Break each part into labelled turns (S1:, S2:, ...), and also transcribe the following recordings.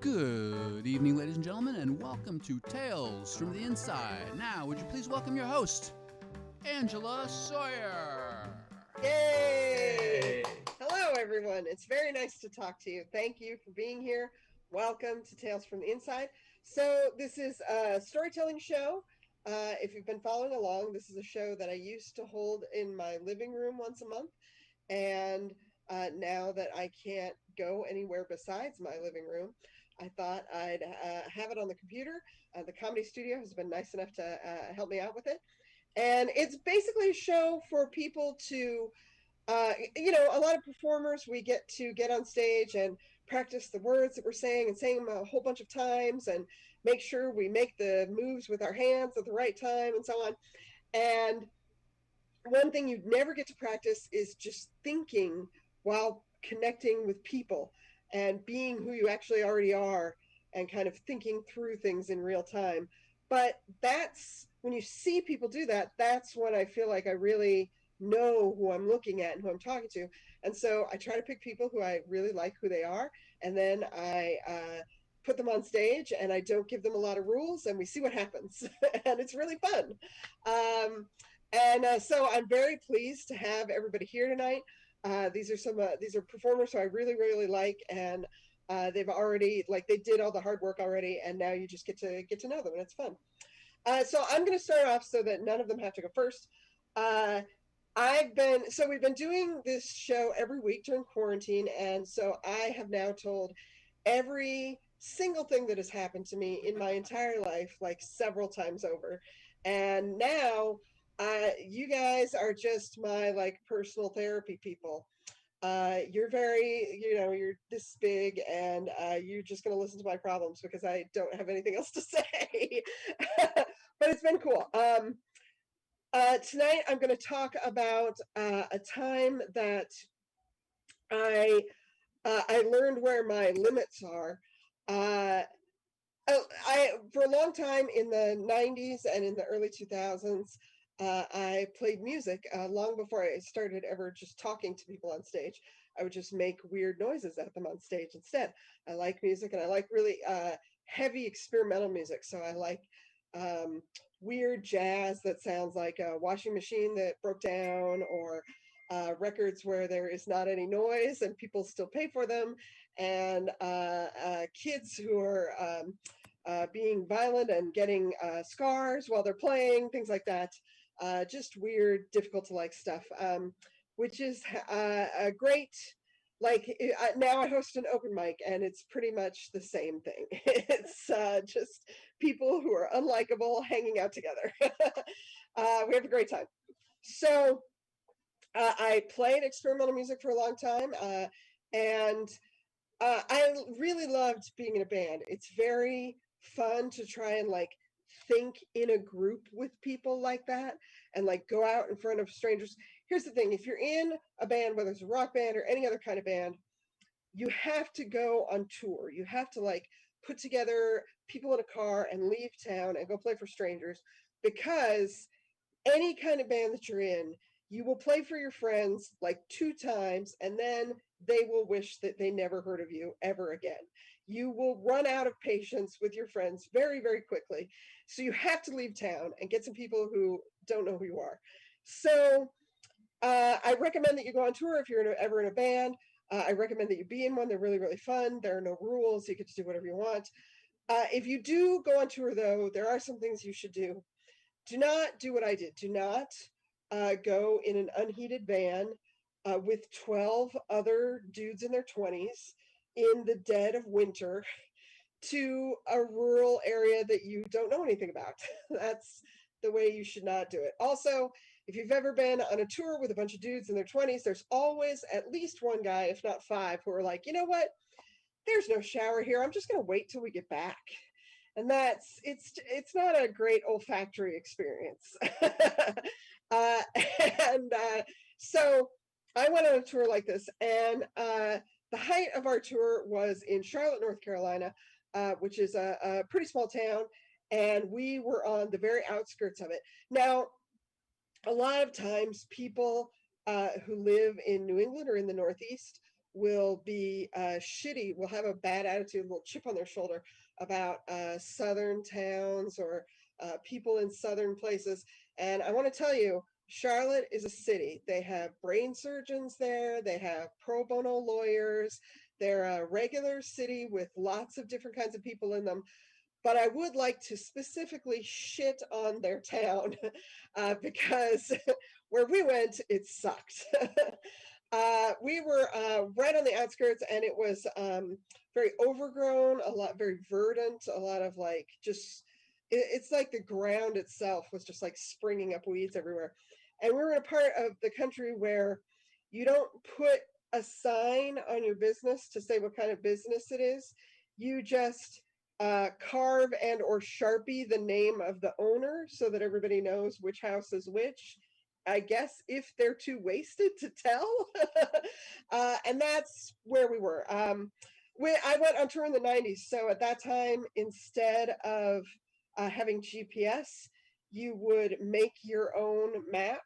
S1: Good evening, ladies and gentlemen, and welcome to Tales from the Inside. Now, would you please welcome your host, Angela Sawyer?
S2: Yay! Hello, everyone. It's very nice to talk to you. Thank you for being here. Welcome to Tales from the Inside. So, this is a storytelling show. If you've been following along, this is a show that I used to hold in my living room once a month. And now that I can't go anywhere besides my living room, I thought I'd have it on the computer. The Comedy Studio has been nice enough to help me out with it. And it's basically a show for people to a lot of performers, we get to get on stage and practice the words that we're saying and saying them a whole bunch of times and make sure we make the moves with our hands at the right time and so on. And one thing you'd never get to practice is just thinking while connecting with people and being who you actually already are and kind of thinking through things in real time. But that's when you see people do that, that's when I feel like I really know who I'm looking at and who I'm talking to. And so I try to pick people who I really like who they are. And then I put them on stage and I don't give them a lot of rules and we see what happens. And it's really fun. So I'm very pleased to have everybody here tonight. These are performers who I really really like, and they've already they did all the hard work already, and now you just get to know them, and it's fun. So I'm going to start off so that none of them have to go first. Uh, we've been doing this show every week during quarantine, and so I have now told every single thing that has happened to me in my entire life like several times over. And now you guys are just my like personal therapy people. You're very, you're this big, and you're just going to listen to my problems because I don't have anything else to say. But it's been cool. Tonight I'm going to talk about a time that I I learned where my limits are. Uh, I for a long time in the 90s and in the early 2000s, I played music long before I started ever just talking to people on stage. I would just make weird noises at them on stage instead. I like music, and I like really heavy experimental music. So I like um, weird jazz that sounds like a washing machine that broke down, or records where there is not any noise and people still pay for them, and kids who are being violent and getting scars while they're playing, things like that. Just weird, difficult to like stuff, which is a great. Now I host an open mic, and it's pretty much the same thing. It's just people who are unlikable hanging out together. We have a great time. So I played experimental music for a long time, and I really loved being in a band. It's very fun to try and like think in a group with people like that and like go out in front of strangers. Here's the thing, if you're in a band, whether it's a rock band or any other kind of band, you have to go on tour. You have to like put together people in a car and leave town and go play for strangers, because any kind of band that you're in, you will play for your friends like two times, and then they will wish that they never heard of you ever again. You will run out of patience with your friends very, very quickly. So you have to leave town and get some people who don't know who you are. So I recommend that you go on tour if you're ever in a band. I recommend that you be in one. They're really, really fun. There are no rules. You get to do whatever you want. If you do go on tour, though, there are some things you should do. Do not do what I did. Do not go in an unheated van with 12 other dudes in their 20s in the dead of winter to a rural area that you don't know anything about. That's the way you should not do it. Also, if you've ever been on a tour with a bunch of dudes in their 20s, there's always at least one guy, if not five, who are like, you know what? There's no shower here. I'm just going to wait till we get back. And it's not a great olfactory experience. uh, and so I went on a tour like this, and the height of our tour was in Charlotte, North Carolina, which is a pretty small town, and we were on the very outskirts of it. Now, a lot of times people who live in New England or in the Northeast will be shitty, will have a bad attitude, a little chip on their shoulder about southern towns or people in southern places. And I want to tell you, Charlotte is a city. They have brain surgeons there, they have pro bono lawyers. They're a regular city with lots of different kinds of people in them. But I would like to specifically shit on their town because where we went, it sucked. We were right on the outskirts, and it was very overgrown, a lot, very verdant, a lot of like just, it's like the ground itself was just like springing up weeds everywhere. And we were in a part of the country where you don't put a sign on your business to say what kind of business it is. You just carve and or Sharpie the name of the owner so that everybody knows which house is which. I guess if they're too wasted to tell. And that's where we were. I went on tour in the 90s. So at that time, instead of having GPS, you would make your own map.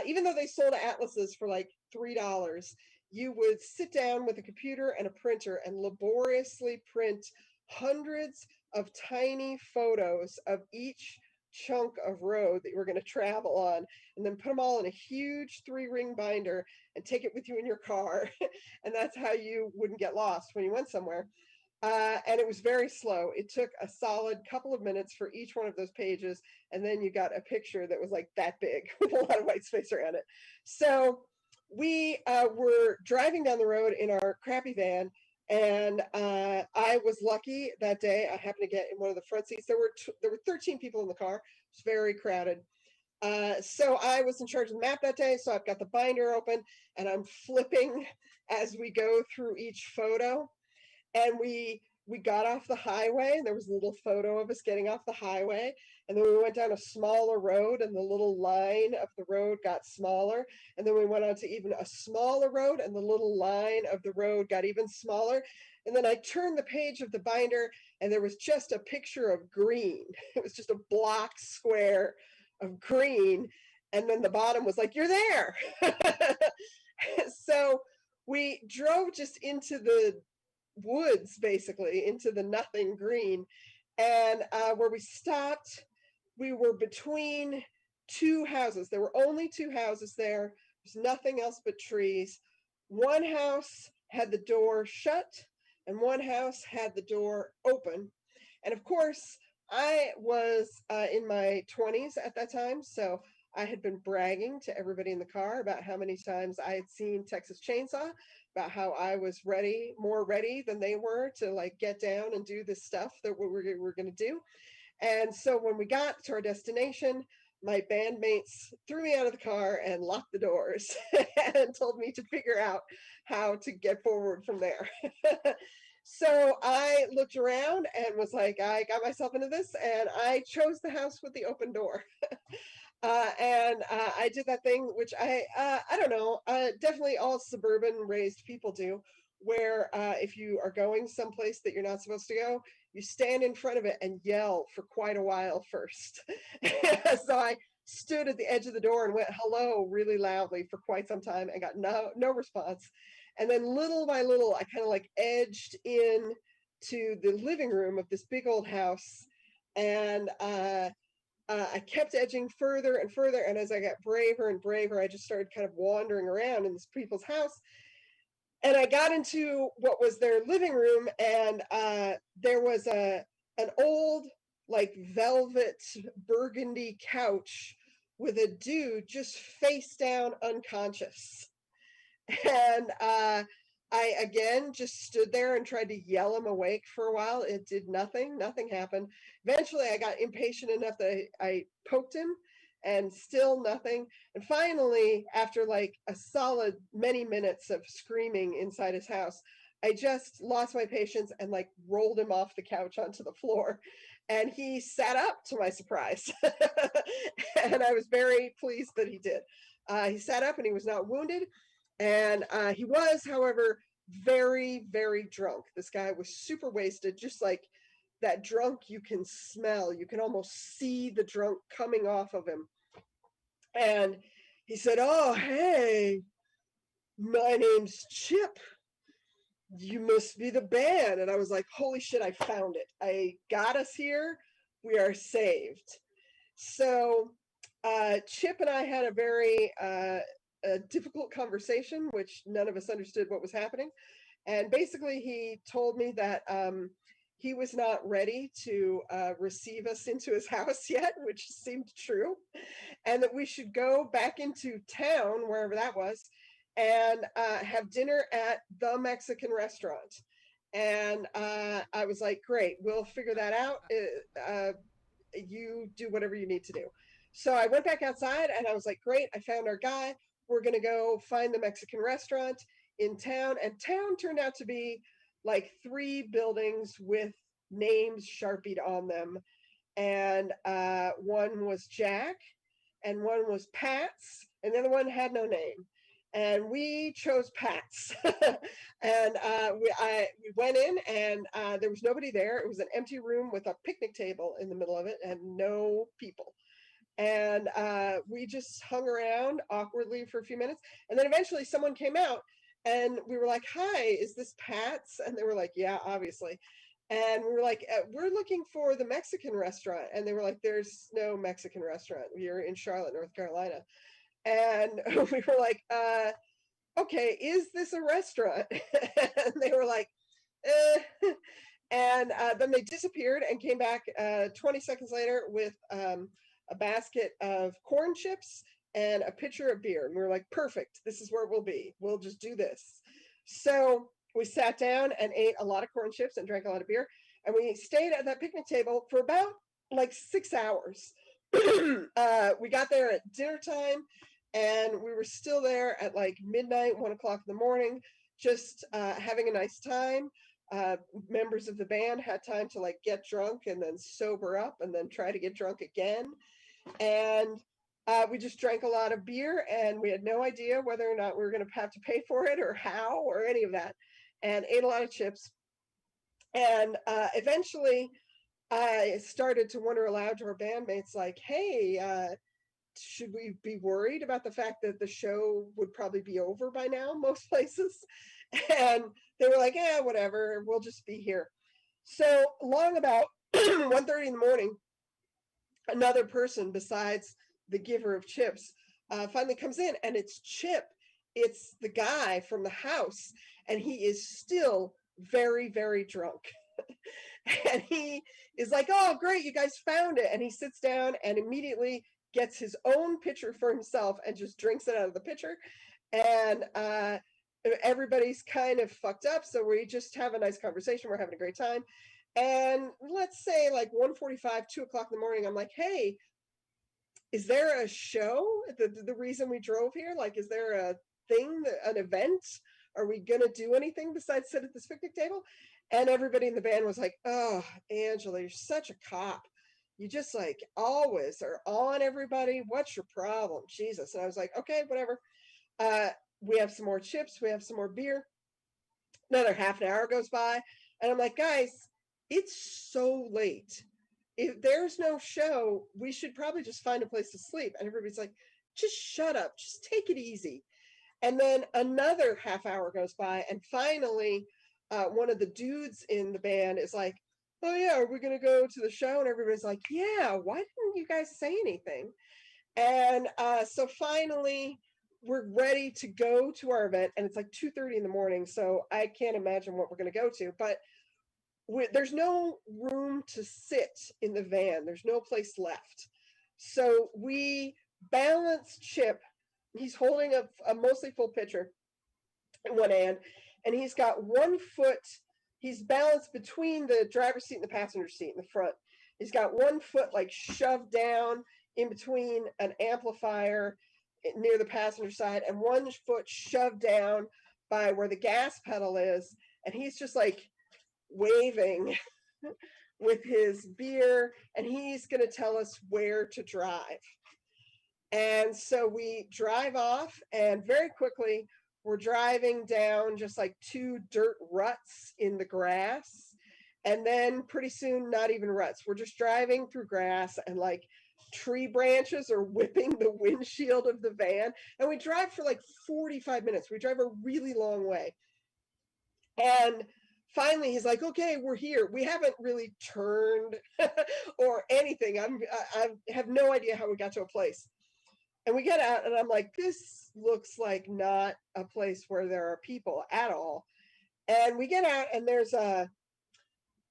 S2: Even though they sold atlases for like $3, you would sit down with a computer and a printer and laboriously print hundreds of tiny photos of each chunk of road that you were going to travel on, and then put them all in a huge 3-ring binder and take it with you in your car. And that's how you wouldn't get lost when you went somewhere. And it was very slow. It took a solid couple of minutes for each one of those pages, and then you got a picture that was like that big with a lot of white space around it. So we were driving down the road in our crappy van, and I was lucky that day. I happened to get in one of the front seats. There were 13 people in the car. It was very crowded. So I was in charge of the map that day. So I've got the binder open, and I'm flipping as we go through each photo. And we got off the highway, and there was a little photo of us getting off the highway. And then we went down a smaller road, and the little line of the road got smaller. And then we went on to even a smaller road, and the little line of the road got even smaller. And then I turned the page of the binder, and there was just a picture of green. It was just a block square of green. And then the bottom was like, "You're there." So we drove just into the woods, basically into the nothing green. And where we stopped, we were between 2 houses. There were only 2 houses there. There's nothing else but trees. One house had the door shut, and one house had the door open. And of course, I was in my 20s at that time, so I had been bragging to everybody in the car about how many times I had seen Texas Chainsaw, about how I was ready, more ready than they were to like get down and do this stuff that we were going to do. And so when we got to our destination, my bandmates threw me out of the car and locked the doors and told me to figure out how to get forward from there. So I looked around and was like, I got myself into this, and I chose the house with the open door. And I did that thing, which I don't know, definitely all suburban raised people do, where if you are going someplace that you're not supposed to go, you stand in front of it and yell for quite a while first. So I stood at the edge of the door and went hello really loudly for quite some time and got no response. And then little by little, I kind of like edged in to the living room of this big old house. And I kept edging further and further. And as I got braver and braver, I just started kind of wandering around in this people's house. And I got into what was their living room, and there was an old, like, velvet burgundy couch with a dude just face down unconscious. And I again just stood there and tried to yell him awake for a while. It did nothing. Nothing happened. Eventually, I got impatient enough that I poked him, and still nothing. And finally, after like a solid many minutes of screaming inside his house, I just lost my patience and like rolled him off the couch onto the floor. And he sat up, to my surprise. And I was very pleased that he did. He sat up and he was not wounded. And he was, however, very, very drunk. This guy was super wasted, just like that drunk you can smell. You can almost see the drunk coming off of him. And he said, "Oh, hey, my name's Chip. You must be the band. And I was like, holy shit, I found it. I got us here. We are saved. So Chip and I had a very a difficult conversation, which none of us understood what was happening. And basically, he told me that he was not ready to receive us into his house yet, which seemed true, and that we should go back into town, wherever that was, and have dinner at the Mexican restaurant. And I was like, great, we'll figure that out. You do whatever you need to do. So I went back outside and I was like, great, I found our guy. We're going to go find the Mexican restaurant in town. And town turned out to be like 3 buildings with names Sharpied on them. And one was Jack, and one was Pat's, and the other one had no name. And we chose Pat's. And we went in, and there was nobody there. It was an empty room with a picnic table in the middle of it and no people. And we just hung around awkwardly for a few minutes. And then eventually someone came out, and we were like, hi, is this Pat's? And they were like, yeah, obviously. And we were like, we're looking for the Mexican restaurant. And they were like, there's no Mexican restaurant. We're in Charlotte, North Carolina. And we were like, okay, is this a restaurant? And they were like, eh. And then they disappeared and came back 20 seconds later with a basket of corn chips and a pitcher of beer. And we were like, perfect, this is where we'll be. We'll just do this. So we sat down and ate a lot of corn chips and drank a lot of beer. And we stayed at that picnic table for about like 6 hours. We got there at dinner time, and we were still there at like midnight, 1 o'clock in the morning, just having a nice time. Members of the band had time to like get drunk and then sober up and then try to get drunk again. And we just drank a lot of beer, and we had no idea whether or not we were going to have to pay for it or how or any of that, and ate a lot of chips. And eventually I started to wonder aloud to our bandmates, like, hey, should we be worried about the fact that the show would probably be over by now, most places? And they were like, yeah, whatever, we'll just be here. So along about 1:30 in the morning, another person besides the giver of chips finally comes in, and it's Chip. It's the guy from the house, and he is still very, very drunk. And he is like, oh, great, you guys found it. And he sits down and immediately gets his own pitcher for himself and just drinks it out of the pitcher. And everybody's kind of fucked up, so we just have a nice conversation. We're having a great time. And let's say like 1:45, 2 o'clock in the morning, I'm like, hey, is there a show? The reason we drove here, like, is there a thing, an event? Are we gonna do anything besides sit at this picnic table? And everybody in the band was like, oh, Angela, you're such a cop. You just like always are on everybody. What's your problem? Jesus. And I was like, okay, whatever. We have some more chips. We have some more beer. Another half an hour goes by. And I'm like, guys, it's so late. If there's no show, we should probably just find a place to sleep. And everybody's like, just shut up. Just take it easy. And then another half hour goes by. And finally, one of the dudes in the band is like, oh yeah, are we going to go to the show? And everybody's like, yeah, why didn't you guys say anything? And so finally, we're ready to go to our event, and it's like 2:30 in the morning, so I can't imagine what we're going to go to, but there's no room to sit in the van. There's no place left. So we balance Chip. He's holding a mostly full pitcher in one hand, and he's got 1 foot. He's balanced between the driver's seat and the passenger seat in the front. He's got 1 foot like shoved down in between an amplifier near the passenger side, and 1 foot shoved down by where the gas pedal is. And he's just like waving with his beer, and he's going to tell us where to drive. And so we drive off, and very quickly we're driving down just like 2 dirt ruts in the grass. And then pretty soon, not even ruts. We're just driving through grass, and like tree branches are whipping the windshield of the van. And we drive for like 45 minutes. We drive a really long way. And finally he's like, okay, we're here. We haven't really turned or anything. I have no idea how we got to a place. And we get out and I'm like, this looks like not a place where there are people at all. And we get out and there's a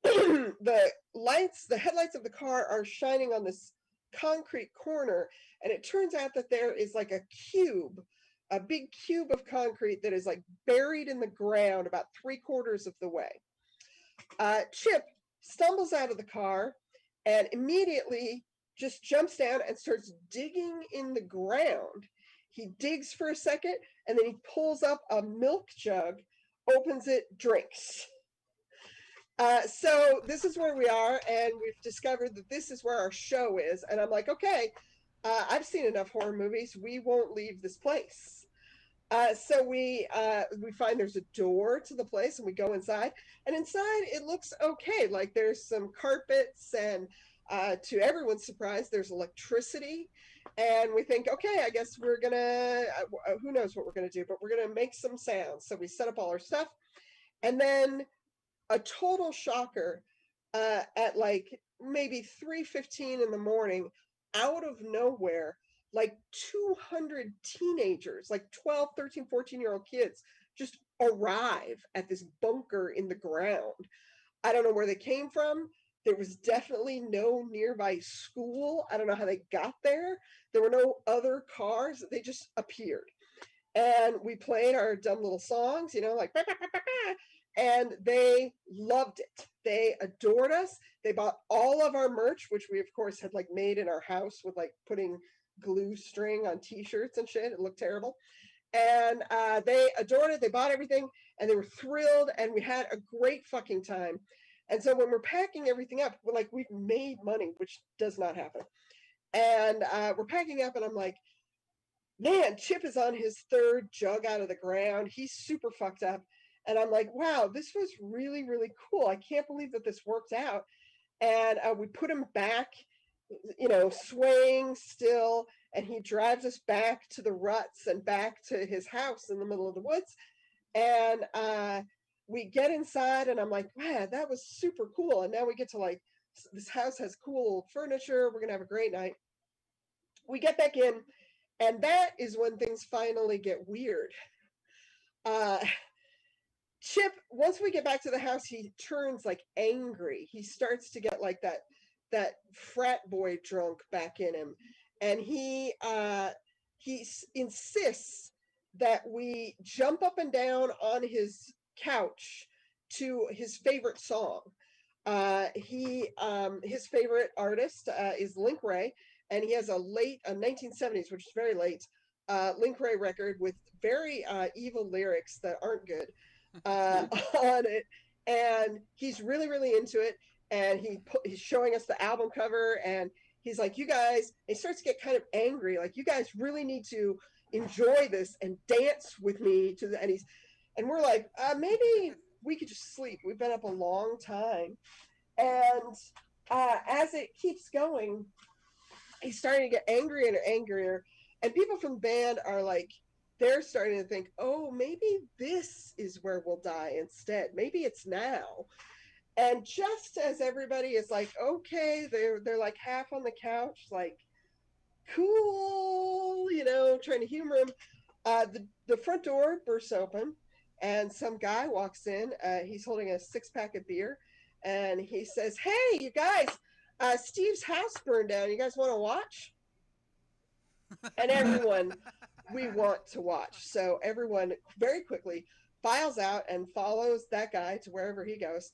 S2: the headlights of the car are shining on this concrete corner, and it turns out that there is like a big cube of concrete that is like buried in the ground about 3/4 of the way. Chip stumbles out of the car and immediately just jumps down and starts digging in the ground. He digs for a second and then he pulls up a milk jug, opens it, drinks. So this is where we are, and we've discovered that this is where our show is. And I'm like, okay, I've seen enough horror movies. We won't leave this place. So we find there's a door to the place, and we go inside. And inside, it looks okay. Like there's some carpets, and to everyone's surprise, there's electricity. And we think, okay, I guess we're gonna. Who knows what we're gonna do? But we're gonna make some sounds. So we set up all our stuff, and then a total shocker, at like maybe 3:15 in the morning, out of nowhere, like 200 teenagers, like 12, 13, 14-year-old kids just arrive at this bunker in the ground. I don't know where they came from. There was definitely no nearby school. I don't know how they got there. There were no other cars. They just appeared. And we played our dumb little songs, like bah, bah, bah, bah, bah. And they loved it. They adored us. They bought all of our merch, which we of course had like made in our house with like putting glue string on t-shirts and shit. It looked terrible. And they adored it. They bought everything and they were thrilled, and we had a great fucking time. And so when we're packing everything up, we're like, we've made money, which does not happen. And we're packing up and I'm like, man, Chip is on his third jug out of the ground. He's super fucked up. And I'm like, wow, this was really, really cool. I can't believe that this worked out. And we put him back, swaying still. And he drives us back to the ruts and back to his house in the middle of the woods. And we get inside and I'm like, wow, that was super cool. And now we get to like, this house has cool furniture. We're going to have a great night. We get back in, and that is when things finally get weird. Chip, once we get back to the house, he turns like angry. He starts to get like that frat boy drunk back in him, and he insists that we jump up and down on his couch to his favorite song. His favorite artist is Link Wray, and he has a 1970s, which is very late, Link Wray record with very evil lyrics that aren't good. On it, and he's really, really into it, and he's showing us the album cover, and he's like, you guys, he starts to get kind of angry, like, you guys really need to enjoy this and dance with me to the, and we're like, maybe we could just sleep. We've been up a long time. And as it keeps going, he's starting to get angrier and angrier, and people from the band are like, they're starting to think, oh, maybe this is where we'll die instead. Maybe it's now. And just as everybody is like, okay, they're like half on the couch, like, cool, trying to humor him. The front door bursts open, and some guy walks in. He's holding a 6-pack of beer, and he says, hey, you guys, Steve's house burned down. You guys want to watch? And everyone, we want to watch. So everyone very quickly files out and follows that guy to wherever he goes.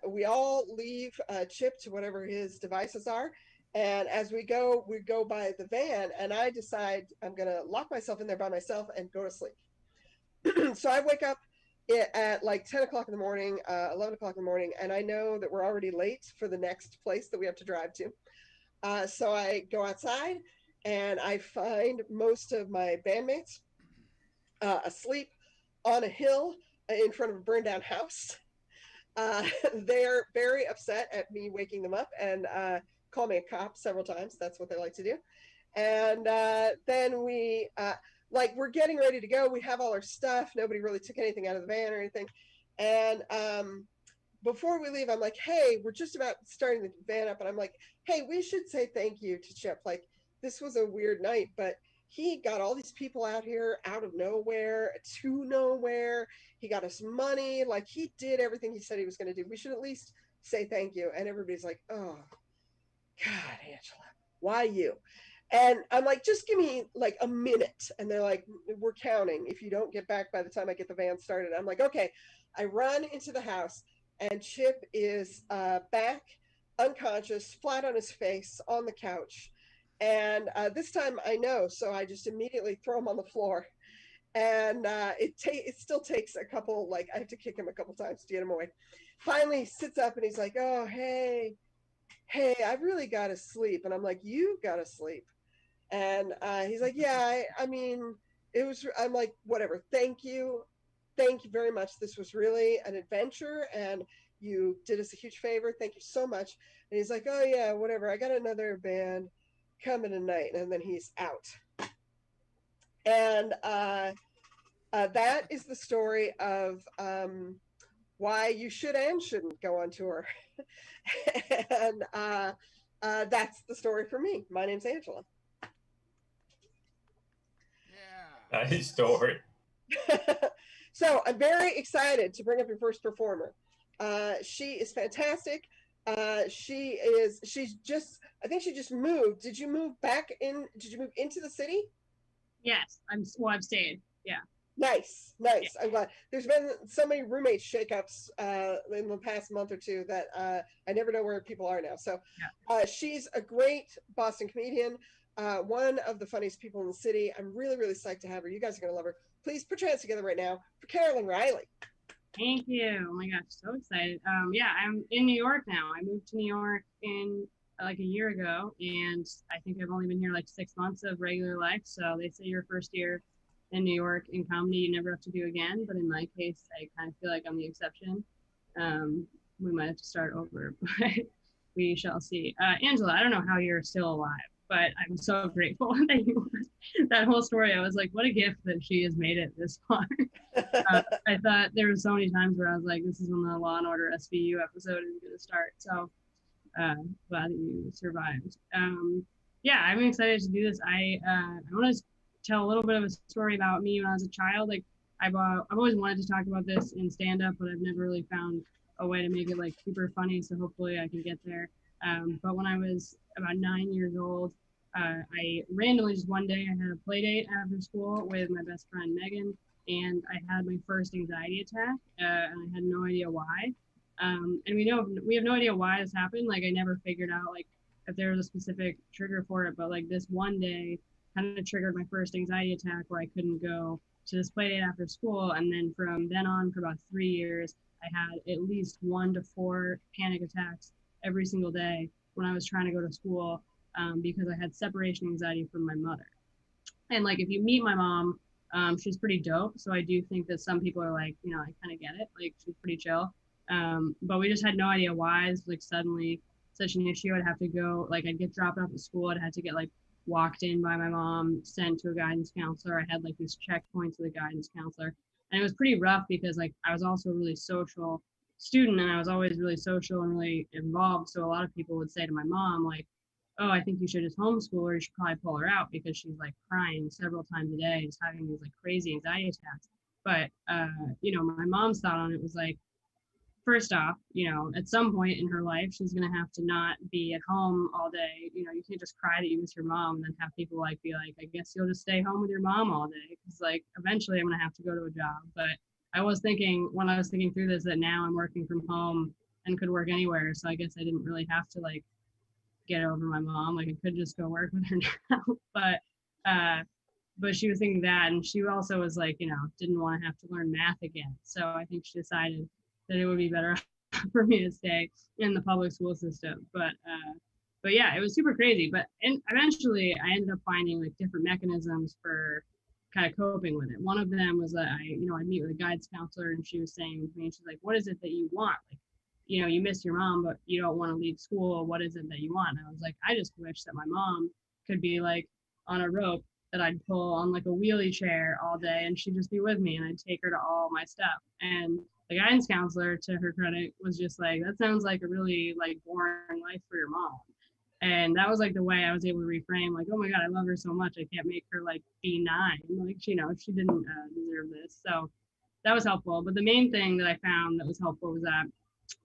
S2: We all leave Chip to whatever his devices are. And as we go by the van, and I decide I'm going to lock myself in there by myself and go to sleep. So I wake up at like 10 o'clock in the morning, 11 o'clock in the morning, and I know that we're already late for the next place that we have to drive to. So I go outside, and I find most of my bandmates asleep on a hill in front of a burned down house. They're very upset at me waking them up and call me a cop several times. That's what they like to do. And then we, like, we're getting ready to go. We have all our stuff. Nobody really took anything out of the van or anything. And before we leave, I'm like, hey, we're just about starting the van up. And I'm like, hey, we should say thank you to Chip. Like, this was a weird night, but he got all these people out here out of nowhere to nowhere. He got us money. Like, he did everything he said he was going to do. We should at least say thank you. And everybody's like, oh, God, Angela, why you? And I'm like, just give me like a minute. And they're like, we're counting if you don't get back by the time I get the van started. I'm like, okay. I run into the house and Chip is back, unconscious, flat on his face on the couch. And this time I know, so I just immediately throw him on the floor. And it still takes a couple, like, I have to kick him a couple times to get him away. Finally, he sits up and he's like, oh, hey, I really got to sleep. And I'm like, you got to sleep. And he's like, yeah, I mean, I'm like, whatever, thank you very much. This was really an adventure and you did us a huge favor. Thank you so much. And he's like, oh yeah, whatever. I got another band coming tonight. And then he's out. And that is the story of why you should and shouldn't go on tour. And that's the story for me. My name's Angela.
S1: Yeah.
S3: Nice story.
S2: So I'm very excited to bring up your first performer. She is fantastic. She's just, I think she just moved. Did you move into the city?
S4: Yes, I've stayed. Yeah.
S2: Nice. Yeah. I'm glad. There's been so many roommate shakeups in the past month or two that I never know where people are now. So she's a great Boston comedian, one of the funniest people in the city. I'm really, really psyched to have her. You guys are going to love her. Please put your hands together right now for Carolyn Riley.
S4: Thank you. Oh my gosh, so excited. Yeah, I'm in New York now. I moved to New York in like a year ago, and I think I've only been here like 6 months of regular life. So they say your first year in New York in comedy, you never have to do again. But in my case, I kind of feel like I'm the exception. We might have to start over, but we shall see. Angela, I don't know how you're still alive, but I'm so grateful that you were. That whole story, I was like, what a gift that she has made it this far. I thought there were so many times where I was like, this is when the Law and Order SVU episode is going to start. So glad that you survived. Yeah, I'm excited to do this. I want to tell a little bit of a story about me when I was a child. Like I've always wanted to talk about this in stand-up, but I've never really found a way to make it like super funny. So hopefully I can get there. But when I was about 9 years old, I randomly just one day I had a play date after school with my best friend Megan, and I had my first anxiety attack, and I had no idea why. And we have no idea why this happened. Like I never figured out like if there was a specific trigger for it, but like this one day kind of triggered my first anxiety attack where I couldn't go to this play date after school. And then from then on for about 3 years, I had at least 1 to 4 panic attacks every single day when I was trying to go to school, because I had separation anxiety from my mother. And like, if you meet my mom, she's pretty dope. So I do think that some people are like, you know, I kind of get it. Like she's pretty chill. But we just had no idea why. It's like suddenly such an issue. I'd have to go, like I'd get dropped off at school. I'd have to get like walked in by my mom, sent to a guidance counselor. I had like these checkpoints with a guidance counselor. And it was pretty rough because like I was also a really social student and I was always really social and really involved. So a lot of people would say to my mom, like, oh, I think you should just homeschool her. You should probably pull her out because she's like crying several times a day, just having these like crazy anxiety attacks. But, you know, my mom's thought on it was like, first off, you know, at some point in her life, she's going to have to not be at home all day. You know, you can't just cry that you miss your mom and then have people like be like, I guess you'll just stay home with your mom all day. Because like eventually I'm going to have to go to a job. But I was thinking when I was thinking through this that now I'm working from home and could work anywhere. So I guess I didn't really have to like get over my mom. Like I could just go work with her now. But she was thinking that, and she also was like, you know, didn't want to have to learn math again. So I think she decided that it would be better for me to stay in the public school system. But yeah, it was super crazy. But eventually I ended up finding like different mechanisms for kind of coping with it. One of them was that I'd meet with a guidance counselor and she was saying to me, she's like, what is it that you want? Like, you miss your mom, but you don't want to leave school. What is it that you want? And I was like, I just wish that my mom could be like on a rope that I'd pull on like a wheelie chair all day, and she'd just be with me, and I'd take her to all my stuff. And the guidance counselor, to her credit, was just like, that sounds like a really like boring life for your mom. And that was like the way I was able to reframe, like, oh my God, I love her so much. I can't make her like be 9. Like, she didn't deserve this. So that was helpful. But the main thing that I found that was helpful was that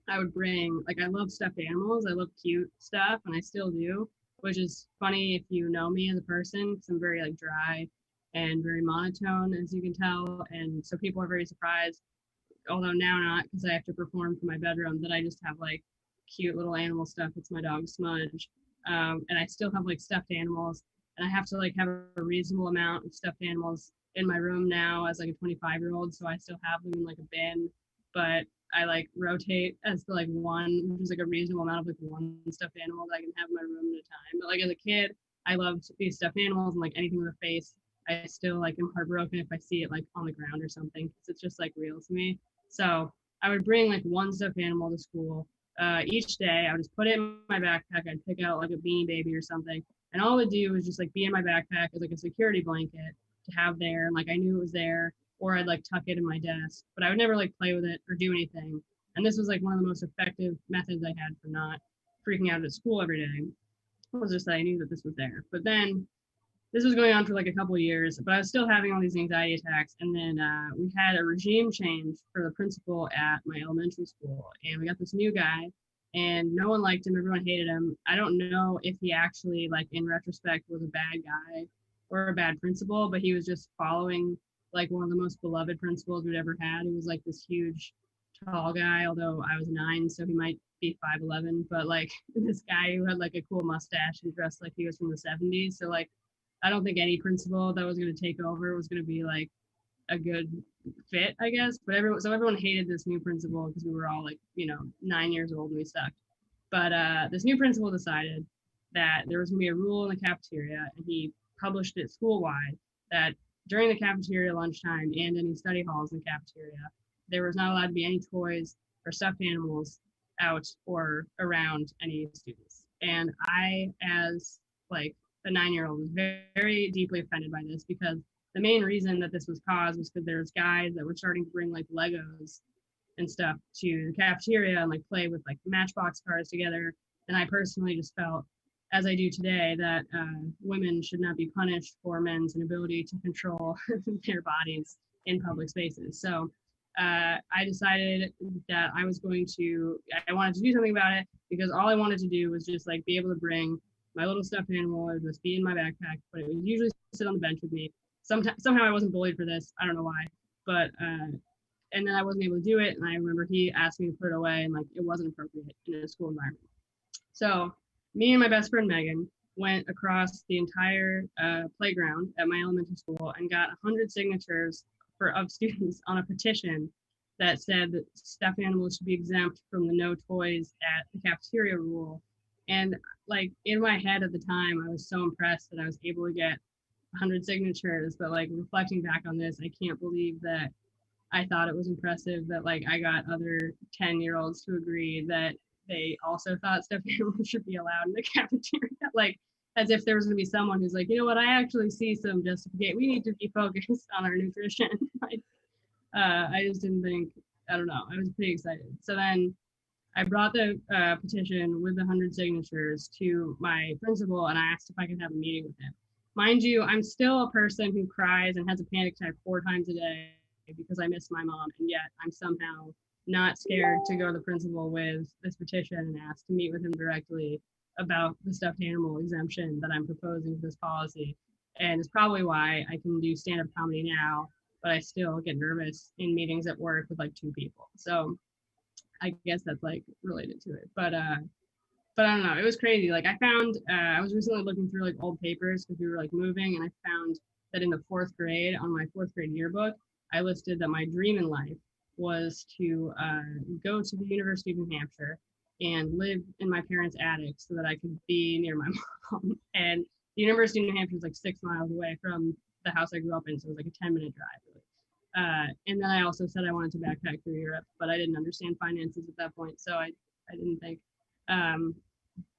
S4: I would bring, like, I love stuffed animals. I love cute stuff, and I still do, which is funny if you know me as a person, because I'm very like dry and very monotone, as you can tell. And so people are very surprised, although now not, because I have to perform from my bedroom, that I just have like cute little animal stuff. It's my dog Smudge. And I still have like stuffed animals, and I have to like have a reasonable amount of stuffed animals in my room now as like a 25-year-old. So I still have them in like a bin, but I like rotate as to like one, which is like a reasonable amount of like one stuffed animal that I can have in my room at a time. But like as a kid, I loved these stuffed animals, and like anything with a face, I still like am heartbroken if I see it like on the ground or something, because it's just like real to me. So I would bring like one stuffed animal to school each day. I would just put it in my backpack. I'd pick out like a Beanie Baby or something, and all it would do was just like be in my backpack as like a security blanket to have there, and like I knew it was there, or I'd like tuck it in my desk, but I would never like play with it or do anything. And this was like one of the most effective methods I had for not freaking out at school every day, was just that I knew that this was there. But then this was going on for like a couple of years, but I was still having all these anxiety attacks. And then we had a regime change for the principal at my elementary school, and we got this new guy, and no one liked him. Everyone hated him. I don't know if he actually, like in retrospect, was a bad guy or a bad principal, but he was just following like one of the most beloved principals we'd ever had. He was like this huge, tall guy, although I was 9, so he might be 5'11", but like this guy who had like a cool mustache and dressed like he was from the 70s. So like, I don't think any principal that was going to take over was going to be like a good fit, I guess. But everyone hated this new principal because we were all like, 9 years old and we sucked. But this new principal decided that there was going to be a rule in the cafeteria, and he published it school-wide that during the cafeteria lunchtime and any study halls in the cafeteria, there was not allowed to be any toys or stuffed animals out or around any students. And I, as like a 9-year-old, was very, very deeply offended by this, because the main reason that this was caused was because there's guys that were starting to bring like Legos and stuff to the cafeteria and like play with like Matchbox cars together. And I personally just felt, as I do today, that women should not be punished for men's inability to control their bodies in public spaces. So I decided that I wanted to do something about it, because all I wanted to do was just like be able to bring my little stuffed animal. It would just be in my backpack, but it would usually sit on the bench with me. Somehow I wasn't bullied for this. I don't know why, but and then I wasn't able to do it. And I remember he asked me to put it away, and like it wasn't appropriate in a school environment. So me and my best friend Megan went across the entire playground at my elementary school and got 100 signatures of students on a petition that said that stuffed animals should be exempt from the no toys at the cafeteria rule. And like in my head at the time, I was so impressed that I was able to get 100 signatures. But like reflecting back on this, I can't believe that I thought it was impressive that like I got other 10-year-olds to agree that they also thought stuffed animals should be allowed in the cafeteria. Like, as if there was going to be someone who's like, you know what, I actually see some justification. We need to be focused on our nutrition. Like, I just didn't think, I don't know, I was pretty excited. So then I brought the petition with the 100 signatures to my principal, and I asked if I could have a meeting with him. Mind you, I'm still a person who cries and has a panic attack 4 times a day because I miss my mom, and yet I'm somehow not scared to go to the principal with this petition and ask to meet with him directly about the stuffed animal exemption that I'm proposing for this policy. And it's probably why I can do stand-up comedy now, but I still get nervous in meetings at work with like 2 people. So I guess that's like related to it. But I don't know, it was crazy. Like I found, I was recently looking through like old papers because we were like moving, and I found that in the 4th grade, on my 4th grade yearbook, I listed that my dream in life was to go to the University of New Hampshire and live in my parents' attic so that I could be near my mom. And the University of New Hampshire is like 6 miles away from the house I grew up in, so it was like a 10-minute drive. Really. And then I also said I wanted to backpack through Europe, but I didn't understand finances at that point, so I didn't think.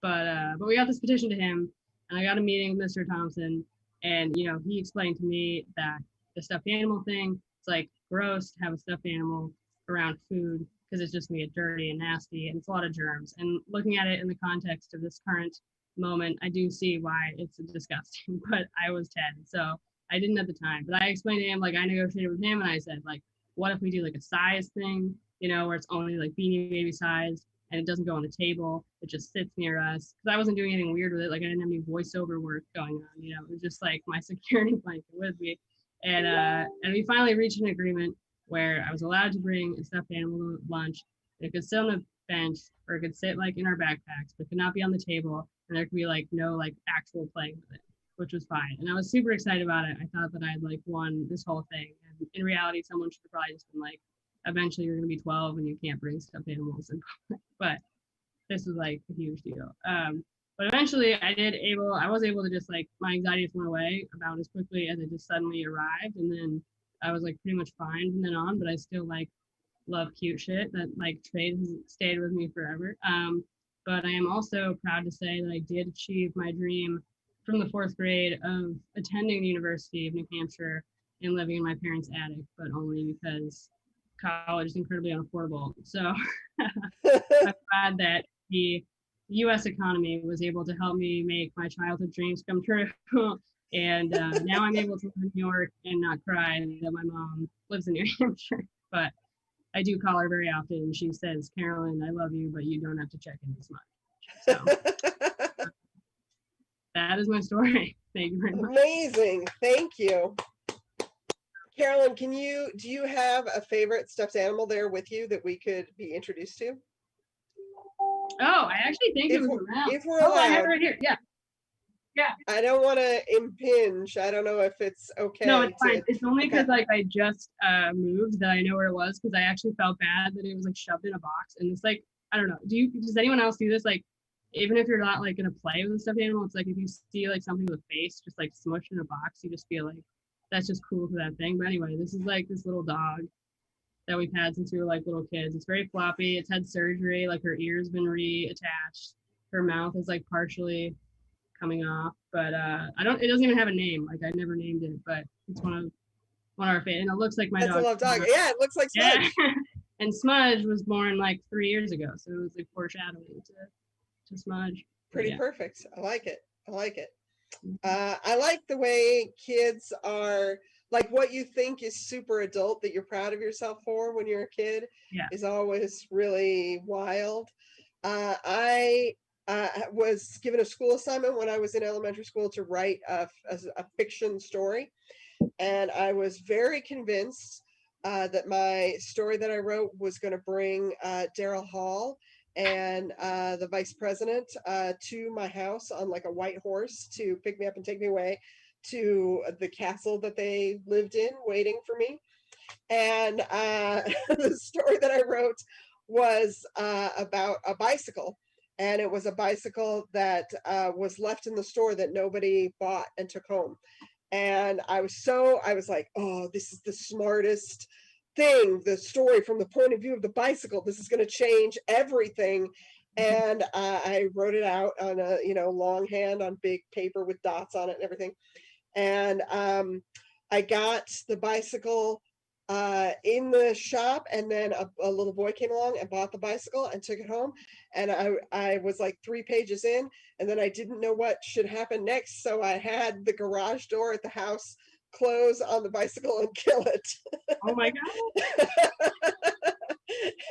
S4: But we got this petition to him, and I got a meeting with Mr. Thompson, and he explained to me that the stuffed animal thing, it's like gross to have a stuffed animal around food because it's just gonna get dirty and nasty, and it's a lot of germs. And looking at it in the context of this current moment, I do see why it's disgusting. But I was 10, so I didn't at the time. But I explained to him, like, I negotiated with him, and I said, like, what if we do like a size thing, where it's only like Beanie Baby size, and it doesn't go on the table. It just sits near us. Because I wasn't doing anything weird with it. Like, I didn't have any voiceover work going on. It was just like my security blanket with me. And we finally reached an agreement where I was allowed to bring a stuffed animal to lunch. It could sit on the bench, or it could sit like in our backpacks, but could not be on the table. And there could be like no like actual playing with it, which was fine. And I was super excited about it. I thought that I had like won this whole thing. And in reality, someone should have probably just been like, eventually you're gonna be 12 and you can't bring stuffed animals in public. But this was like a huge deal. But eventually I was able to just like, my anxiety just went away about as quickly as it just suddenly arrived. And then I was like pretty much fine from then on, but I still like love cute shit that like trade has stayed with me forever. But I am also proud to say that I did achieve my dream from the 4th grade of attending the University of New Hampshire and living in my parents' attic, but only because college is incredibly unaffordable. So I'm glad that the U.S. economy was able to help me make my childhood dreams come true. And now I'm able to live in New York and not cry that my mom lives in New Hampshire. But I do call her very often, and she says, "Carolyn, I love you, but you don't have to check in as much." So that is my story. Thank you very much.
S2: Amazing. Thank you. Carolyn, do you have a favorite stuffed animal there with you that we could be introduced to?
S4: Oh, I actually think it was around.
S2: If we're allowed.
S4: I have it right here. Yeah. Yeah.
S2: I don't want to impinge. I don't know if it's okay.
S4: No, it's fine. It's only because like I just moved that I know where it was, because I actually felt bad that it was like shoved in a box. And it's like, I don't know. Does anyone else do this? Like, even if you're not like gonna play with a stuffed animal, it's like if you see like something with a face just like smushed in a box, you just feel like that's just cool for that thing. But anyway, this is like this little dog that we've had since we were like little kids. It's very floppy. It's had surgery. Like her ear's been reattached. Her mouth is like partially coming off, but it doesn't even have a name. Like, I never named it, but it's one of our favorites, and it looks like my dog.
S2: That's a love dog. Yeah, it looks like Smudge.
S4: Yeah. And Smudge was born like 3 years ago, so it was like foreshadowing to Smudge.
S2: Pretty perfect. I like it. I like the way kids are, like, what you think is super adult that you're proud of yourself for when you're a kid is always really wild. I was given a school assignment when I was in elementary school to write a fiction story. And I was very convinced that my story that I wrote was going to bring Daryl Hall and the vice president to my house on like a white horse to pick me up and take me away to the castle that they lived in waiting for me. And the story that I wrote was about a bicycle. And it was a bicycle that was left in the store that nobody bought and took home. And I was like, oh, this is the smartest thing, the story from the point of view of the bicycle. This is going to change everything. And I wrote it out on a, longhand on big paper with dots on it and everything. And I got the bicycle in the shop, and then a little boy came along and bought the bicycle and took it home. And I was like 3 pages in, and then I didn't know what should happen next. So I had the garage door at the house close on the bicycle and kill it.
S4: Oh my God.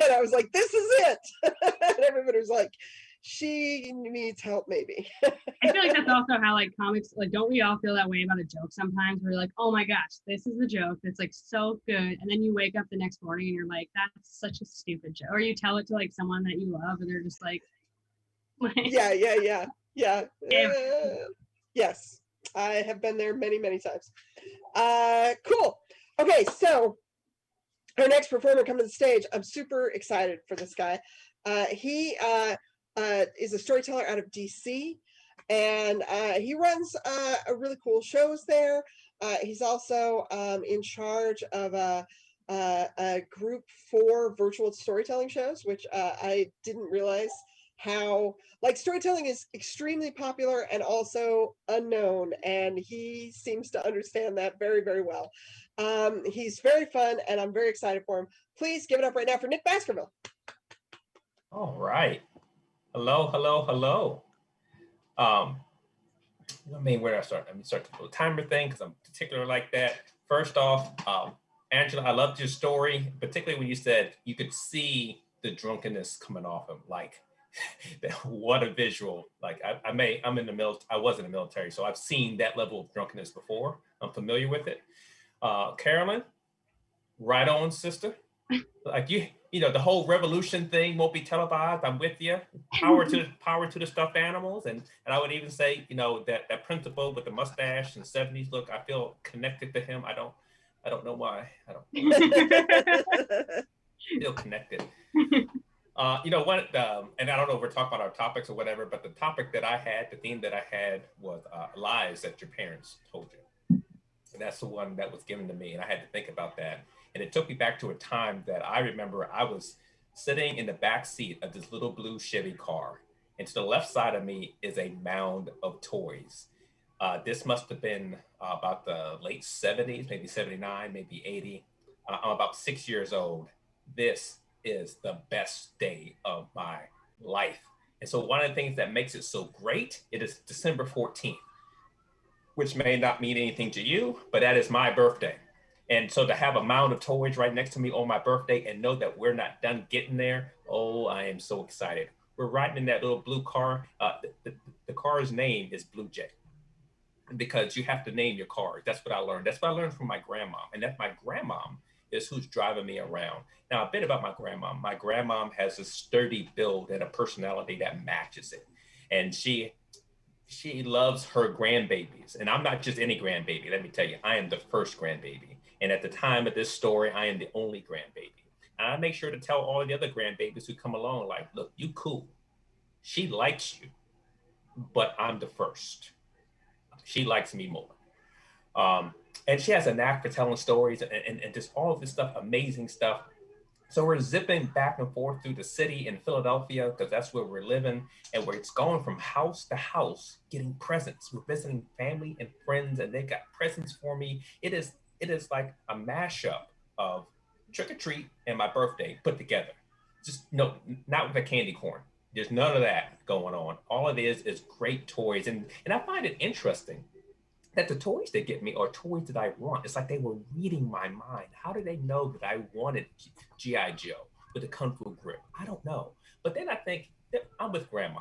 S2: And I was like, this is it. And everybody was like, she needs help, maybe.
S4: I feel like that's also how like comics, like, don't we all feel that way about a joke sometimes? We're like, oh my gosh, this is the joke that's like so good, and then you wake up the next morning and you're like, that's such a stupid joke. Or you tell it to like someone that you love and they're just like
S2: yeah. Yes, I have been there many times. Cool. Okay, so our next performer coming to the stage, I'm super excited for this guy. He is a storyteller out of DC, and he runs a really cool shows there. He's also in charge of a group for virtual storytelling shows, which I didn't realize how, like, storytelling is extremely popular and also unknown, and he seems to understand that very, very well. He's very fun, and I'm very excited for him. Please give it up right now for Nick Baskerville.
S3: All right. Hello, hello, hello. I mean, where do I start? Let me start the little timer thing because I'm particular like that. First off, Angela, I loved your story, particularly when you said you could see the drunkenness coming off him. Like, what a visual. Like, I'm in the military. I was in the military, so I've seen that level of drunkenness before. I'm familiar with it. Carolyn, right on, sister. Like you know, the whole revolution thing won't be televised. I'm with you. Power to the stuffed animals, and I would even say, you know, that principal with the mustache and '70s look. I feel connected to him. I don't know why. I don't feel connected. You know what? And I don't know if we're talking about our topics or whatever, but the topic that I had, the theme that I had was lies that your parents told you. And that's the one that was given to me, and I had to think about that. And it took me back to a time that I remember I was sitting in the back seat of this little blue Chevy car. And to the left side of me is a mound of toys. This must have been about the late 70s, maybe 79, maybe 80. I'm about 6 years old. This is the best day of my life. And so one of the things that makes it so great, it is December 14th, which may not mean anything to you, but that is my birthday. And so to have a mound of toys right next to me on my birthday and know that we're not done getting there, oh, I am so excited. We're riding in that little blue car. The car's name is Blue Jay, because you have to name your car. That's what I learned. That's what I learned from my grandmom. And that my grandmom is who's driving me around. Now, a bit about my grandmom. My grandmom has a sturdy build and a personality that matches it. And she loves her grandbabies. And I'm not just any grandbaby. Let me tell you, I am the first grandbaby. And at the time of this story, I am the only grandbaby. And I make sure to tell all the other grandbabies who come along, like, look, you cool. She likes you, but I'm the first. She likes me more. And she has a knack for telling stories and just all of this stuff, amazing stuff. So we're zipping back and forth through the city in Philadelphia, because that's where we're living. And it's going from house to house, getting presents. We're visiting family and friends, and they got presents for me. It is like a mashup of trick or treat and my birthday put together. Just no, not with a candy corn. There's none of that going on. All it is great toys. And I find it interesting that the toys they get me are toys that I want. It's like they were reading my mind. How did they know that I wanted G.I. Joe with a Kung Fu grip? I don't know. But then I think I'm with grandma,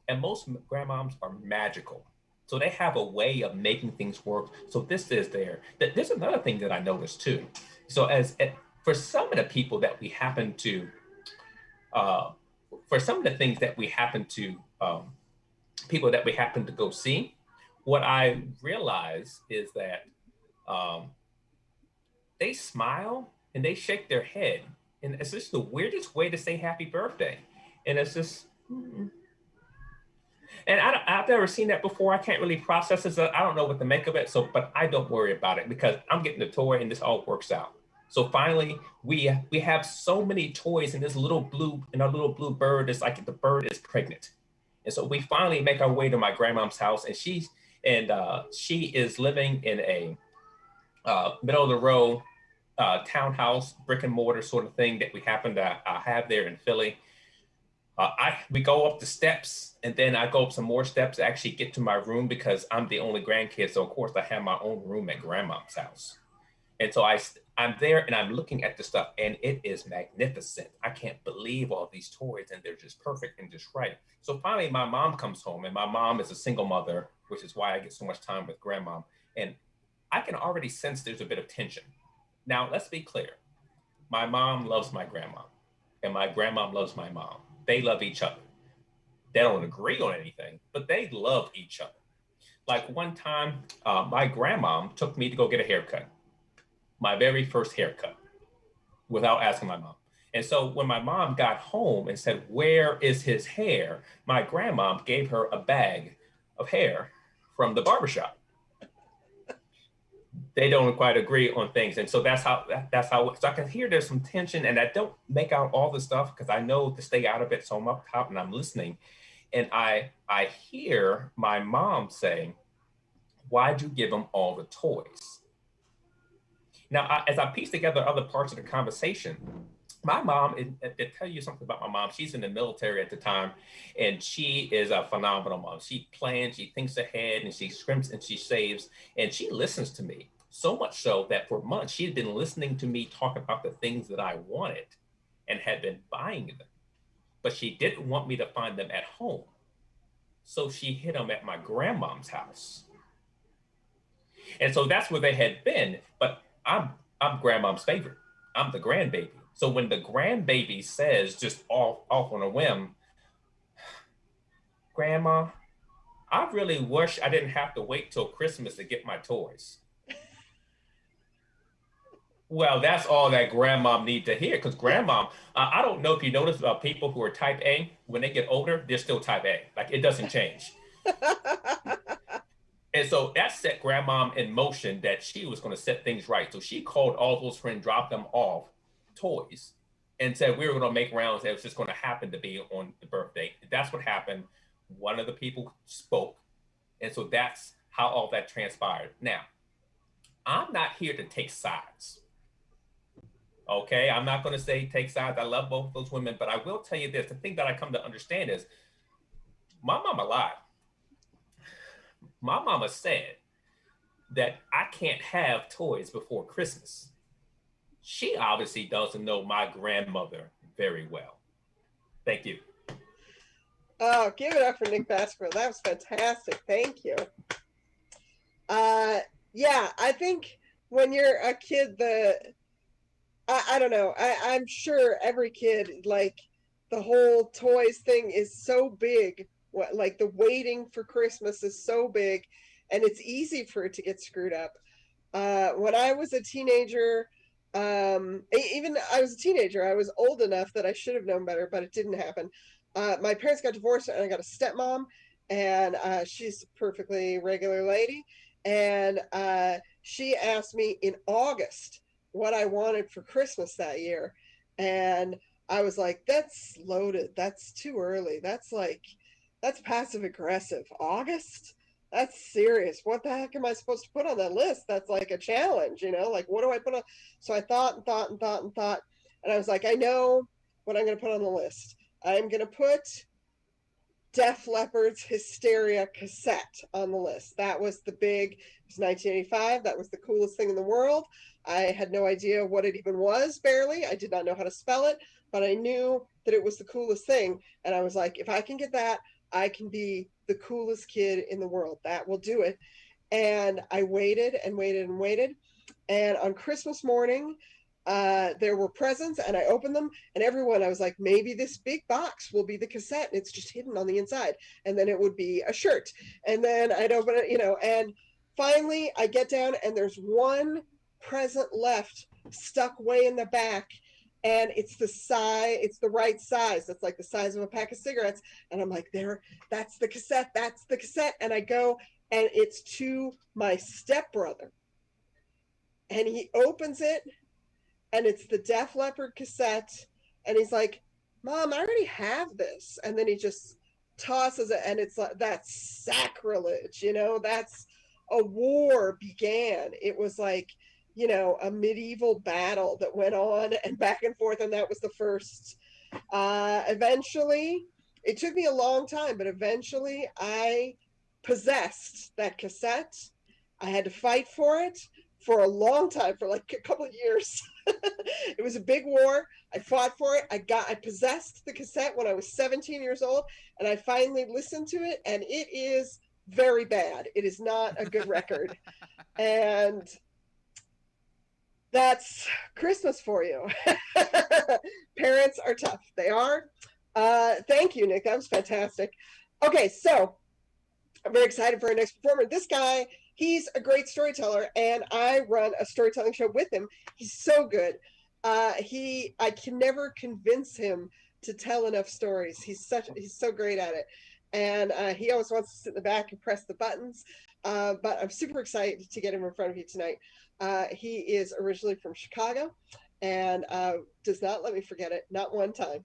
S3: and most grandmoms are magical. So they have a way of making things work. So this is there. There's another thing that I noticed too. So for some of the people that we happen to, for some of the things that we happen to, people that we happen to go see, what I realize is that they smile and they shake their head. And it's just the weirdest way to say happy birthday. And it's just, and I've never seen that before. I can't really process it. So I don't know what to make of it. So, but I don't worry about it because I'm getting the toy and this all works out. So finally, we have so many toys in this little blue, and our little blue bird is like the bird is pregnant. And so we finally make our way to my grandmom's house, and she is living in a middle of the road townhouse, brick and mortar sort of thing that we happen to have there in Philly. We go up the steps, and then I go up some more steps to actually get to my room because I'm the only grandkid. So of course I have my own room at grandma's house. And so I'm there and I'm looking at the stuff, and it is magnificent. I can't believe all these toys, and they're just perfect and just right. So finally my mom comes home, and my mom is a single mother, which is why I get so much time with grandma. And I can already sense there's a bit of tension. Now, let's be clear. My mom loves my grandma, and my grandma loves my mom. They love each other. They don't agree on anything, but they love each other. Like one time, my grandma took me to go get a haircut, my very first haircut, without asking my mom. And so when my mom got home and said, "Where is his hair?" my grandma gave her a bag of hair from the barbershop. they don't quite agree on things. And so that's how, so I can hear there's some tension, and I don't make out all the stuff because I know to stay out of it. So I'm up top and I'm listening. And I hear my mom saying, why'd you give them all the toys? Now, as I piece together other parts of the conversation, my mom, to tell you something about my mom, she's in the military at the time, and she is a phenomenal mom. She plans, she thinks ahead, and she scrimps and she saves, and she listens to me. So much so that for months, she had been listening to me talk about the things that I wanted and had been buying them. But she didn't want me to find them at home. So she hid them at my grandmom's house. And so that's where they had been. But I'm grandmom's favorite. I'm the grandbaby. So when the grandbaby says just off on a whim, Grandma, I really wish I didn't have to wait till Christmas to get my toys. Well, that's all that grandmom need to hear, because grandmom, I don't know if you notice about people who are type A, when they get older, they're still type A. Like, it doesn't change. And so that set grandmom in motion that she was going to set things right. So she called all those friends, dropped them off toys, and said we were going to make rounds. It was just going to happen to be on the birthday. That's what happened. One of the people spoke. And so that's how all that transpired. Now, I'm not here to take sides. Okay, I'm not going to say take sides. I love both those women, but I will tell you this. The thing that I come to understand is my mama lied. My mama said that I can't have toys before Christmas. She obviously doesn't know my grandmother very well. Thank you.
S2: Oh, give it up for Nick Baskerville. That was fantastic. Thank you. Yeah, I think when you're a kid, I don't know. I'm sure every kid, like, the whole toys thing is so big. Like, the waiting for Christmas is so big, and it's easy for it to get screwed up. When I was a teenager, I was old enough that I should have known better, but it didn't happen. My parents got divorced, and I got a stepmom, and she's a perfectly regular lady. And she asked me in August what I wanted for Christmas that year. And I was like, that's loaded. That's too early. That's passive aggressive. August? That's serious. What the heck am I supposed to put on that list? That's like a challenge, like, what do I put on? So I thought and thought and thought and thought. And I was like, I know what I'm going to put on the list. I'm going to put Def Leppard's Hysteria cassette on the list. That was the big, it was 1985. That was the coolest thing in the world. I had no idea what it even was, barely. I did not know how to spell it, but I knew that it was the coolest thing. And I was like, if I can get that, I can be the coolest kid in the world. That will do it. And I waited and waited and waited. And on Christmas morning, there were presents, and I opened them, and I was like, maybe this big box will be the cassette, and it's just hidden on the inside, and then it would be a shirt. And then I'd open it, and finally I get down, and there's one present left stuck way in the back, and it's the right size. It's like the size of a pack of cigarettes. And I'm like, that's the cassette. And I go, and it's to my stepbrother, and he opens it, and it's the Def Leppard cassette. And he's like, Mom, I already have this. And then he just tosses it, and it's like, that's sacrilege. That's a war began. It was like, a medieval battle that went on and back and forth. And that was the first. Eventually, it took me a long time, but eventually I possessed that cassette. I had to fight for it for a long time, for like a couple of years. It was a big war. I fought for it. I possessed the cassette when I was 17 years old, and I finally listened to it, and it is very bad. It is not a good record. And that's Christmas for you. Parents are tough. They are. Thank you, Nick. That was fantastic. Okay, so I'm very excited for our next performer. This guy, he's a great storyteller, and I run a storytelling show with him. He's so good. I can never convince him to tell enough stories. He's so great at it. and he always wants to sit in the back and press the buttons. But I'm super excited to get him in front of you tonight. He is originally from Chicago and does not let me forget it, not one time.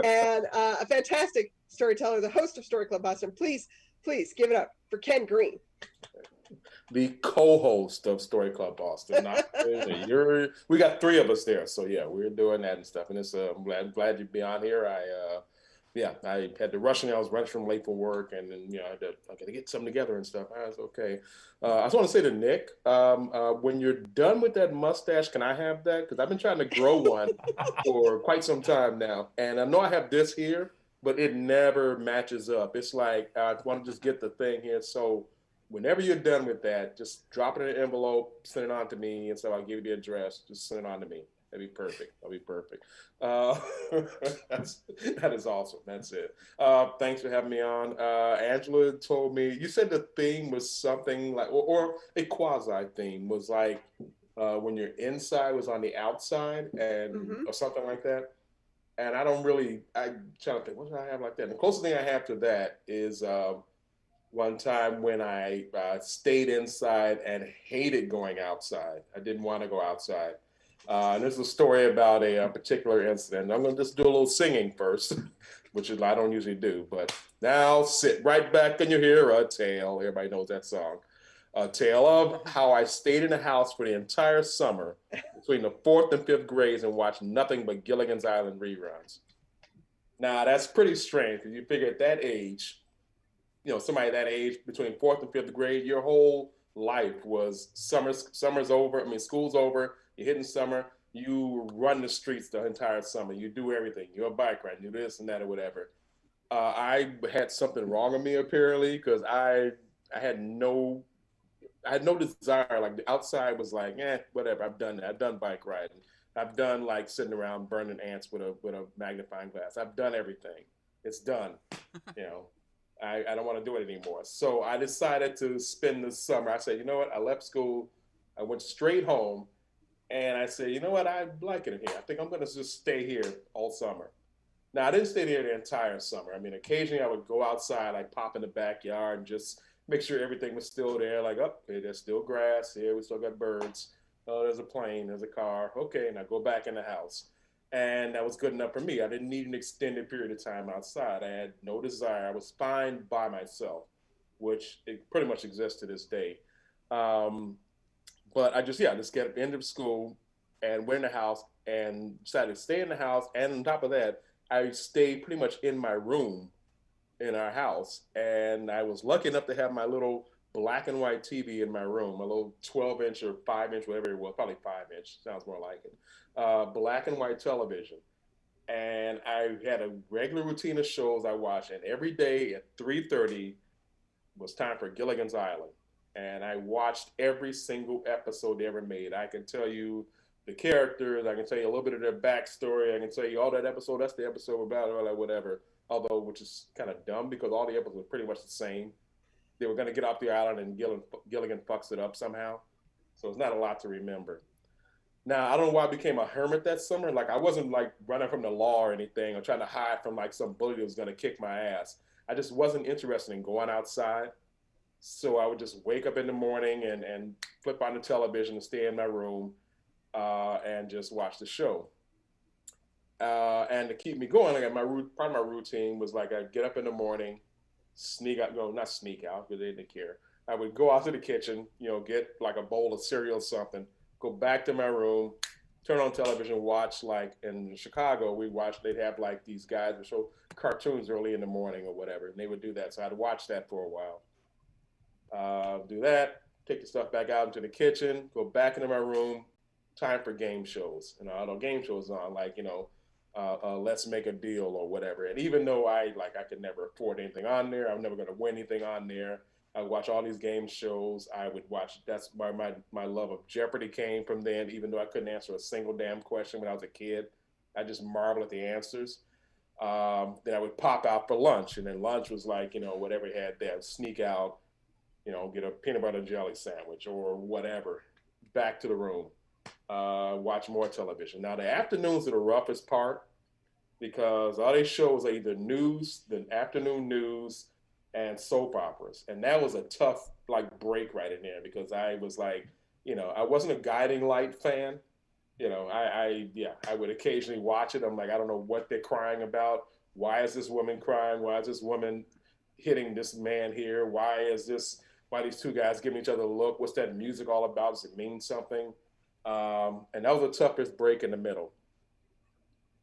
S2: And a fantastic storyteller, the host of Story Club Boston. Please give it up for Ken Green.
S5: The co-host of Story Club Boston. We got 3 of us there, so yeah, we're doing that and stuff. And it's I'm glad you'd be on here. I had to rush in. I was running late for work, and then I got to get something together and stuff. I was okay. I just want to say to Nick, when you're done with that mustache, can I have that? Because I've been trying to grow one for quite some time now, and I know I have this here, but it never matches up. It's like I want to just get the thing here. So whenever you're done with that, just drop it in an envelope, send it on to me, and so I'll give you the address. Just send it on to me. That'd be perfect. That'll be perfect. That is awesome. That's it. Thanks for having me on. Angela told me, you said the theme was something like, or a quasi theme was like when your inside was on the outside and or something like that. And I don't really, I'm trying to think, what do I have like that? And the closest thing I have to that is one time when I stayed inside and hated going outside. I didn't want to go outside. And there's a story about a particular incident. I'm going to just do a little singing first, which is I don't usually do. But now sit right back and you hear a tale. Everybody knows that song. A tale of how I stayed in the house for the entire summer between the 4th and 5th grades and watched nothing but Gilligan's Island reruns. Now, that's pretty strange because you figure at that age, somebody that age between 4th and 5th grade, your whole life was summer's over. I mean, school's over. You're hitting summer. You run the streets the entire summer. You do everything. You're a bike ride. You do this and that or whatever. I had something wrong with me apparently because I had no desire. Like the outside was like, whatever. I've done that. I've done bike riding. I've done like sitting around burning ants with a magnifying glass. I've done everything. It's done. I don't want to do it anymore. So I decided to spend the summer. I said, you know what? I left school. I went straight home. And I said, you know what? I like it in here. I think I'm going to just stay here all summer. Now, I didn't stay there the entire summer. I mean, occasionally I would go outside, like pop in the backyard and just make sure everything was still there. Like, hey, there's still grass here. We still got birds. Oh, there's a plane. There's a car. Okay, now go back in the house. And that was good enough for me. I didn't need an extended period of time outside. I had no desire. I was fine by myself, which it pretty much exists to this day. But I just get at the end of school and went in the house and decided to stay in the house. And on top of that, I stayed pretty much in my room in our house. And I was lucky enough to have my little black and white TV in my room, a little 12-inch or 5-inch, whatever it was, probably 5-inch, sounds more like it, black and white television. And I had a regular routine of shows I watched. And every day at 3:30 was time for Gilligan's Island. And I watched every single episode they ever made. I can tell you the characters. I can tell you a little bit of their backstory. I can tell you all that episode. That's the episode about or whatever. Although, which is kind of dumb because all the episodes were pretty much the same. They were going to get off the island and Gilligan fucks it up somehow. So it's not a lot to remember. Now, I don't know why I became a hermit that summer. Like I wasn't like running from the law or anything or trying to hide from like some bully that was going to kick my ass. I just wasn't interested in going outside. So I would just wake up in the morning and flip on the television and stay in my room and just watch the show. And to keep me going, part of my routine was like I'd get up in the morning, not sneak out because they didn't care. I would go out to the kitchen, get like a bowl of cereal or something, go back to my room, turn on television, watch like in Chicago, they'd have like these guys would show cartoons early in the morning or whatever. And they would do that. So I'd watch that for a while. Do that, take the stuff back out into the kitchen, go back into my room, time for game shows. I know game shows on like, Let's Make a Deal or whatever. And even though I could never afford anything on there, I'm never going to win anything on there. I watch all these game shows. I would watch, that's why my love of Jeopardy came from then, even though I couldn't answer a single damn question when I was a kid. I just marveled at the answers. Then I would pop out for lunch. And then lunch was like, whatever he had there, sneak out, get a peanut butter and jelly sandwich or whatever, back to the room, watch more television. Now, the afternoons are the roughest part because all they show was either news, the afternoon news, and soap operas. And that was a tough like break right in there because I was like, I wasn't a Guiding Light fan. I would occasionally watch it. I'm like, I don't know what they're crying about. Why is this woman crying? Why is this woman hitting this man here? Why these two guys giving each other a look? What's that music all about? Does it mean something? And that was the toughest break in the middle.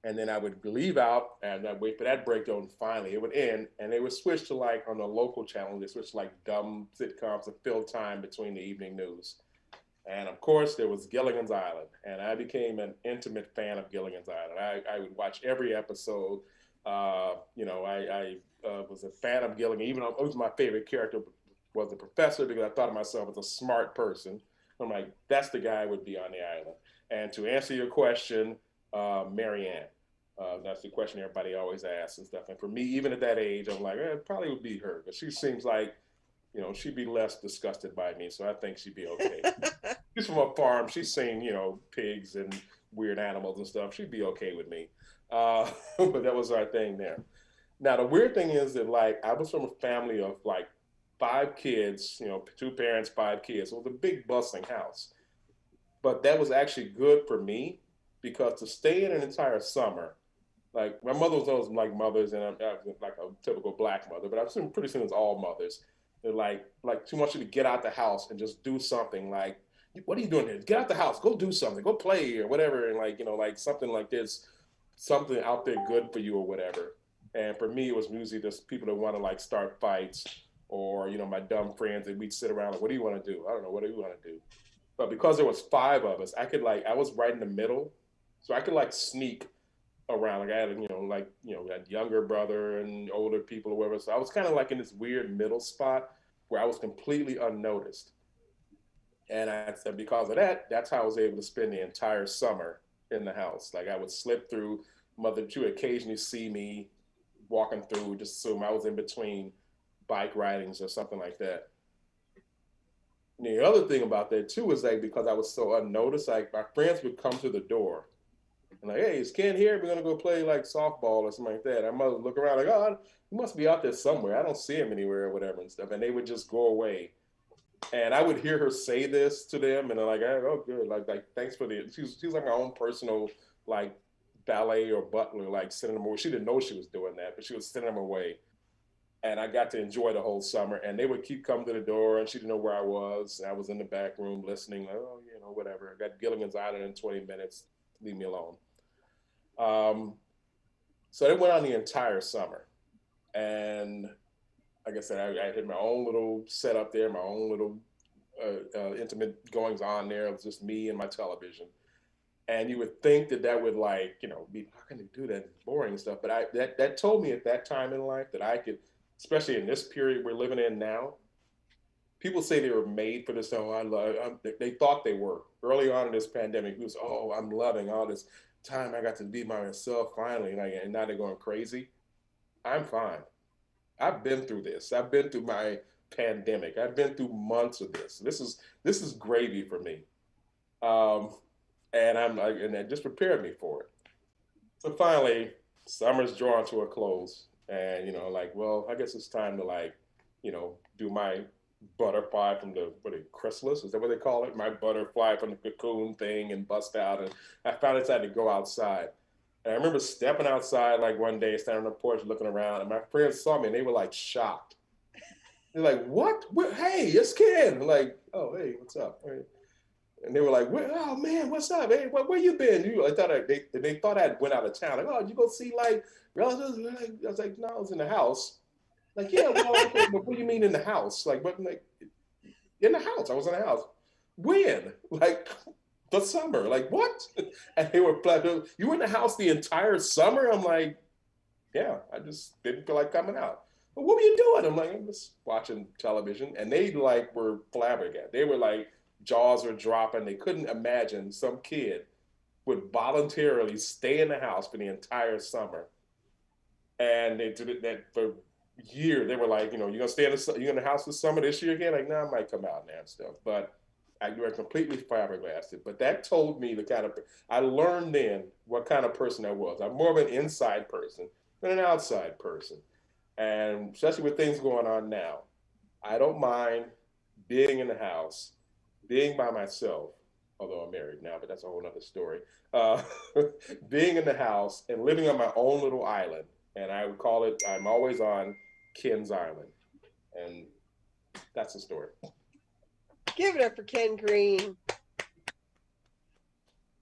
S5: And then I would leave out and I'd wait for that breakdown. And finally, it would end, and they would switch to like on the local channel. They switched to like dumb sitcoms to fill time between the evening news. And of course, there was Gilligan's Island, and I became an intimate fan of Gilligan's Island. I would watch every episode. I was a fan of Gilligan, even though it was my favorite character was the professor because I thought of myself as a smart person. I'm like, that's the guy I would be on the island. And to answer your question, Marianne. That's the question everybody always asks and stuff. And for me, even at that age, I'm like, it probably would be her. But she seems like, she'd be less disgusted by me. So I think she'd be okay. She's from a farm. She's seen, pigs and weird animals and stuff. She'd be okay with me. But that was our thing there. Now, the weird thing is that, like, I was from a family of, like, 5 kids, 2 parents, 5 kids. So it was a big bustling house. But that was actually good for me because to stay in an entire summer, like my mother was those like mothers, and I'm like a typical Black mother, but I've seen pretty soon it's all mothers. They're like too much you to get out the house and just do something. Like, what are you doing here? Get out the house, go do something, go play or whatever, and like something like this, something out there good for you or whatever. And for me, it was usually just people that want to like start fights or my dumb friends that we'd sit around like, what do you want to do? I don't know, what do you want to do? But because there was 5 of us, I was right in the middle, so I could like sneak around. Like I had, had younger brother and older people or whatever. So I was kind of like in this weird middle spot where I was completely unnoticed. And I said, because of that, that's how I was able to spend the entire summer in the house. Like I would slip through. Mother, she would occasionally see me walking through, just assume I was in between bike ridings or something like that. And the other thing about that too is like because I was so unnoticed, like my friends would come to the door and like, hey, is Ken here? We're gonna go play like softball or something like that. I must look around like, oh, he must be out there somewhere. I don't see him anywhere or whatever and stuff. And they would just go away. And I would hear her say this to them, and they're like, oh, good. Like thanks for the. She's like my own personal like ballet or butler, like sending them away. She didn't know she was doing that, but she was sending them away. And I got to enjoy the whole summer. And they would keep coming to the door, and she didn't know where I was. And I was in the back room listening, like, oh, whatever. I got Gilligan's Island in 20 minutes. Leave me alone. So it went on the entire summer. And like I said, I had my own little setup there, my own little intimate goings on there. It was just me and my television. And you would think that would like, be, how can they do that? It's boring stuff. But that told me at that time in life that I could, especially in this period we're living in now, people say they were made for this. Oh, they thought they were. Early on in this pandemic, it was, oh, I'm loving all this time I got to be by myself finally. And now they're going crazy. I'm fine. I've been through this. I've been through my pandemic. I've been through months of this. This is gravy for me. And it just prepared me for it. So finally, summer's drawing to a close. And, well, I guess it's time to do my butterfly from the chrysalis, is that what they call it? My butterfly from the cocoon thing and bust out. And I finally decided to go outside. And I remember stepping outside like one day, standing on the porch looking around, and my friends saw me and they were like shocked. They're like, what? Hey, it's Ken. I'm like, oh, hey, what's up? And they were like, oh man, what's up? Hey, where you been? They thought I went out of town. Like, oh, you go see like relatives? I was like, no, I was in the house. Like, yeah, well, okay, but what do you mean in the house? Like, what? Like, in the house. I was in the house. When? Like, the summer. Like, what? And they were like, you were in the house the entire summer? I'm like, yeah, I just didn't feel like coming out. But what were you doing? I'm like, I'm just watching television. And they like were flabbergasted. They were like, jaws were dropping. They couldn't imagine some kid would voluntarily stay in the house for the entire summer. And they did that for years. They were like, you're gonna stay in the house this summer this year again? Like, no, I might come out now and stuff. But You were completely flabbergasted. But that told me the kind of, I learned then what kind of person I was. I'm more of an inside person than an outside person. And especially with things going on now, I don't mind being in the house, being by myself, although I'm married now, but that's a whole other story. Uh, being in the house and living on my own little island. And I would call it, I'm always on Ken's Island. And that's the story.
S2: Give it up for Ken Green.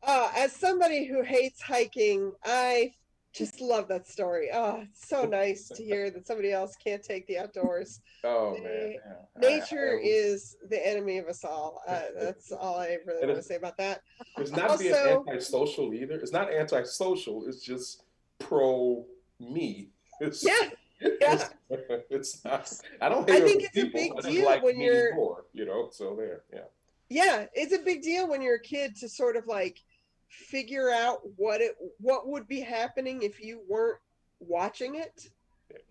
S2: As somebody who hates hiking, I just love that story. Oh, it's so nice to hear that somebody else can't take the outdoors.
S5: Oh, man.
S2: Nature is the enemy of us all. That's all I really want to say about that.
S5: It's not being antisocial either. It's not antisocial. It's just pro me.
S2: Yeah.
S5: It's not. I don't hate
S2: I think it's
S5: people.
S2: a big
S5: I just
S2: deal
S5: like
S2: when
S5: me
S2: you're
S5: more, you know. So there, yeah.
S2: Yeah, it's a big deal when you're a kid to sort of like figure out what would be happening if you weren't watching it.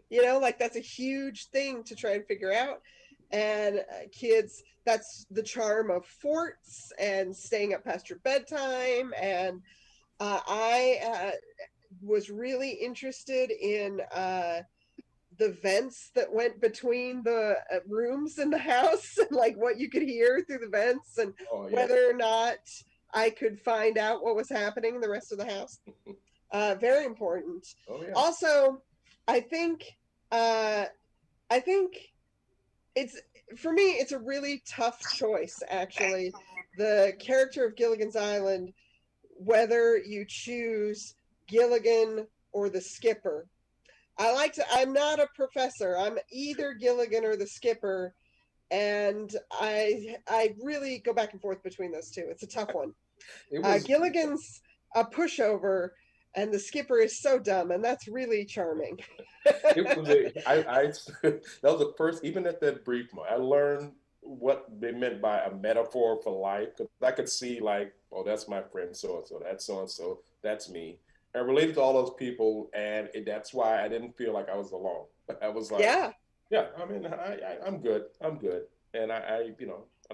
S2: You know, like that's a huge thing to try and figure out. And kids, that's the charm of forts and staying up past your bedtime. And I was really interested in the vents that went between the rooms in the house and like what you could hear through the vents and whether or not I could find out what was happening in the rest of the house. Very important. Also, I think it's, for me, it's a really tough choice, actually. The character of Gilligan's Island, whether you choose Gilligan or the skipper. I'm not a professor. I'm either Gilligan or the skipper. And I really go back and forth between those two. It's a tough one. Gilligan's a pushover and the skipper is so dumb, and that's really charming.
S5: It was that was the first, even at that brief moment, I learned what they meant by a metaphor for life. Cause I could see like, oh, that's my friend so-and-so, that's so-and-so, that's me. I related to all those people, and that's why I didn't feel like I was alone. I was like, yeah, I mean, I'm good. And I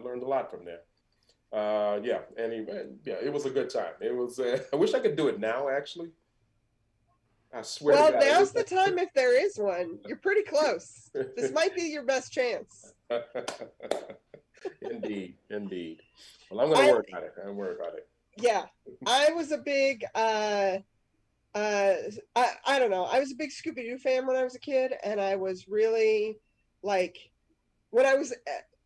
S5: learned a lot from there. It was a good time. It was, I wish I could do it now, actually. I swear to God.
S2: Now's the time if there is one. You're pretty close. This might be your best chance.
S5: Indeed. Well, I'm going to work on it.
S2: Yeah. I was a big, I don't know. I was a big Scooby-Doo fan when I was a kid, and I was really like, when I was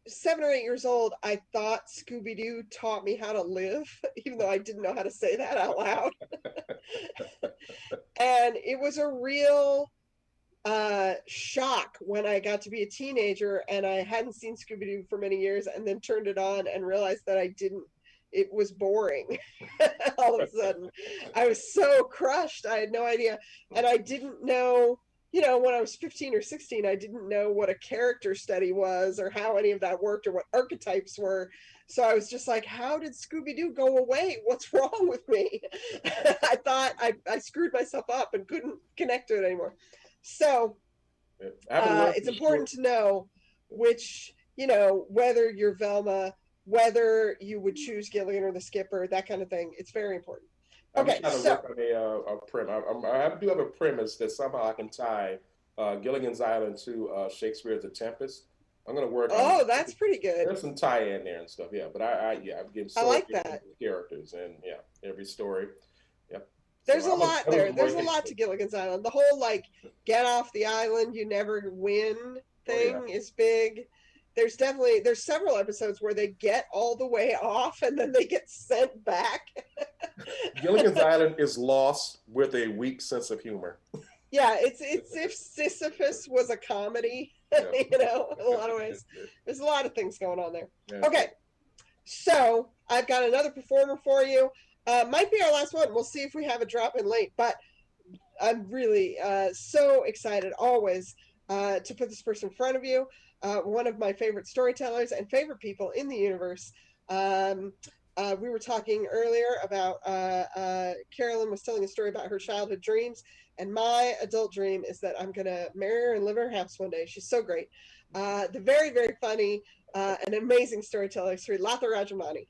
S2: 7 or 8 years old, I thought Scooby-Doo taught me how to live, even though I didn't know how to say that out loud. And it was a real shock when I got to be a teenager and I hadn't seen Scooby-Doo for many years, and then turned it on and realized that it was boring. All of a sudden, I was so crushed. I had no idea. And I didn't know, when I was 15 or 16, I didn't know what a character study was or how any of that worked or what archetypes were. So I was just like, how did Scooby-Doo go away? What's wrong with me? I thought I screwed myself up and couldn't connect to it anymore. So it's important to know which, whether you're Velma, whether you would choose Gilligan or the skipper, that kind of thing. It's very important. Okay,
S5: I'm trying to work on a premise. I do have a premise that somehow I can tie Gilligan's Island to Shakespeare's The Tempest. I'm going to work on.
S2: Oh, that's pretty good.
S5: There's some tie-in there and stuff, yeah. But I'm getting so
S2: I like that.
S5: Characters and every story. Yep.
S2: There's a lot there. There's a lot to Gilligan's Island. The whole like get off the island, you never win thing is big. There's several episodes where they get all the way off and then they get sent back.
S5: Gilligan's Island is lost with a weak sense of humor.
S2: Yeah, it's if Sisyphus was a comedy, in a lot of ways. There's a lot of things going on there. Yeah. Okay, so I've got another performer for you. Might be our last one. We'll see if we have a drop in late, but I'm really so excited always to put this person in front of you. One of my favorite storytellers and favorite people in the universe. We were talking earlier about Carolyn was telling a story about her childhood dreams. And my adult dream is that I'm going to marry her and live in her house one day. She's so great. The very, very funny and amazing storyteller, Srilata Rajamani.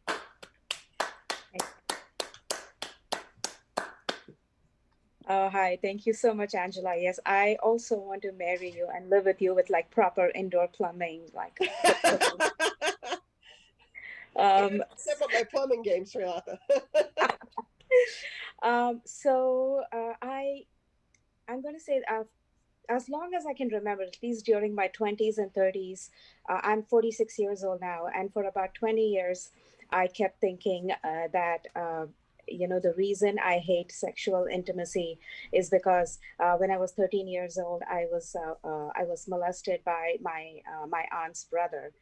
S6: Hi, thank you so much, Angela. Yes, I also want to marry you and live with you with like proper indoor plumbing, like.
S2: Step up my plumbing game, Srilata.
S6: I'm going to say as long as I can remember, at least during my 20s and 30s, I'm 46 years old now, and for about 20 years, I kept thinking that. The reason I hate sexual intimacy is because when I was 13 years old, I was molested by my aunt's brother.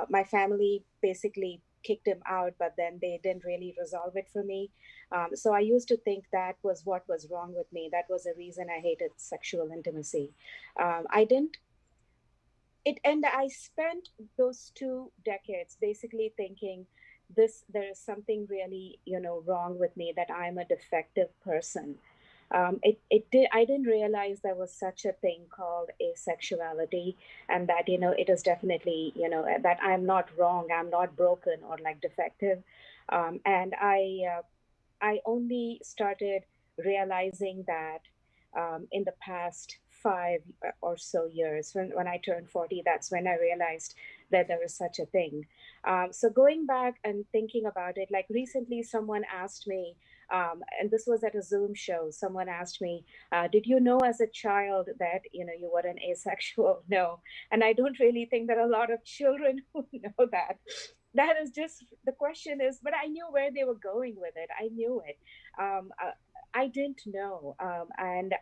S6: My family basically kicked him out, but then they didn't really resolve it for me. So I used to think that was what was wrong with me. That was the reason I hated sexual intimacy. I didn't and I spent those 2 decades basically thinking there is something really wrong with me, that I'm a defective person. I didn't realize there was such a thing called asexuality, and that it is definitely that I'm not wrong, I'm not broken or like defective. And I only started realizing that in the past 5 or so years, when I turned 40, that's when I realized that there is such a thing. So going back and thinking about it, like recently someone asked me, and this was at a Zoom show, someone asked me, did you know as a child that, you were an asexual? No. And I don't really think that a lot of children who know that. That is just, the question is, but I knew where they were going with it. I knew it. I didn't know. And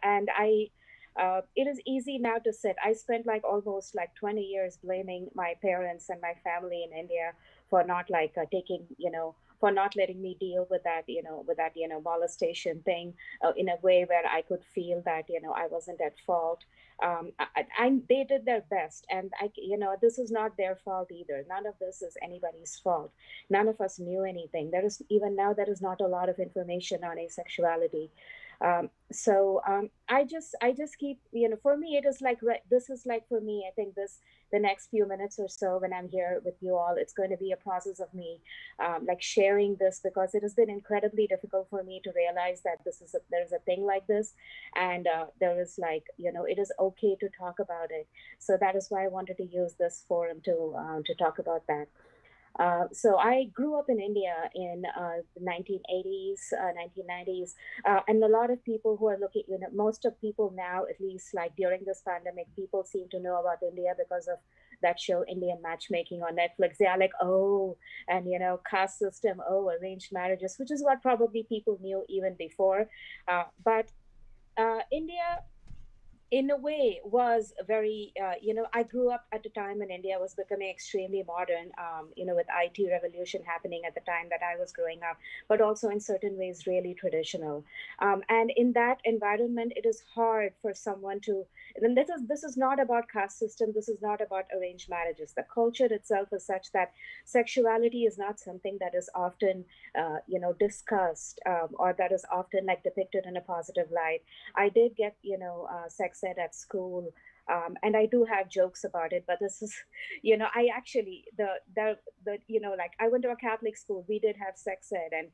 S6: it is easy now to sit. I spent like almost like 20 years blaming my parents and my family in India for not like for not letting me deal with that, molestation thing in a way where I could feel that, I wasn't at fault. They did their best, and this is not their fault either. None of this is anybody's fault. None of us knew anything. Even now, there is not a lot of information on asexuality. I just keep, for me, it is like, this is like, for me, I think the next few minutes or so when I'm here with you all, it's going to be a process of me like sharing this, because it has been incredibly difficult for me to realize that there's a thing like this. And there is like, it is okay to talk about it. So that is why I wanted to use this forum to talk about that. So I grew up in India in the 1980s, 1990s, and a lot of people who are looking, most of people now, at least like during this pandemic, people seem to know about India because of that show Indian Matchmaking on Netflix. They are like, oh, and caste system, oh, arranged marriages, which is what probably people knew even before. But India, in a way, was very I grew up at a time when India was becoming extremely modern, with IT revolution happening at the time that I was growing up, but also in certain ways really traditional. And in that environment, it is hard for someone to, and this is not about caste system, this is not about arranged marriages. The culture itself is such that sexuality is not something that is often discussed, or that is often like depicted in a positive light. I did get sex ed at school, and I do have jokes about it, but this is, I actually, like I went to a Catholic school, we did have sex ed, and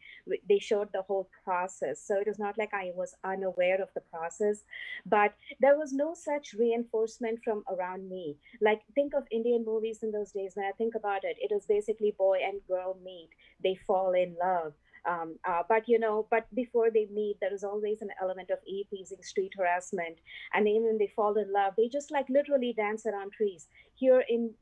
S6: they showed the whole process. So it is not like I was unaware of the process, but there was no such reinforcement from around me. Like, think of Indian movies in those days. When I think about it, it is basically boy and girl meet, they fall in love. But before they meet, there is always an element of teasing, street harassment, and then when they fall in love, they just like literally dance around trees. Here in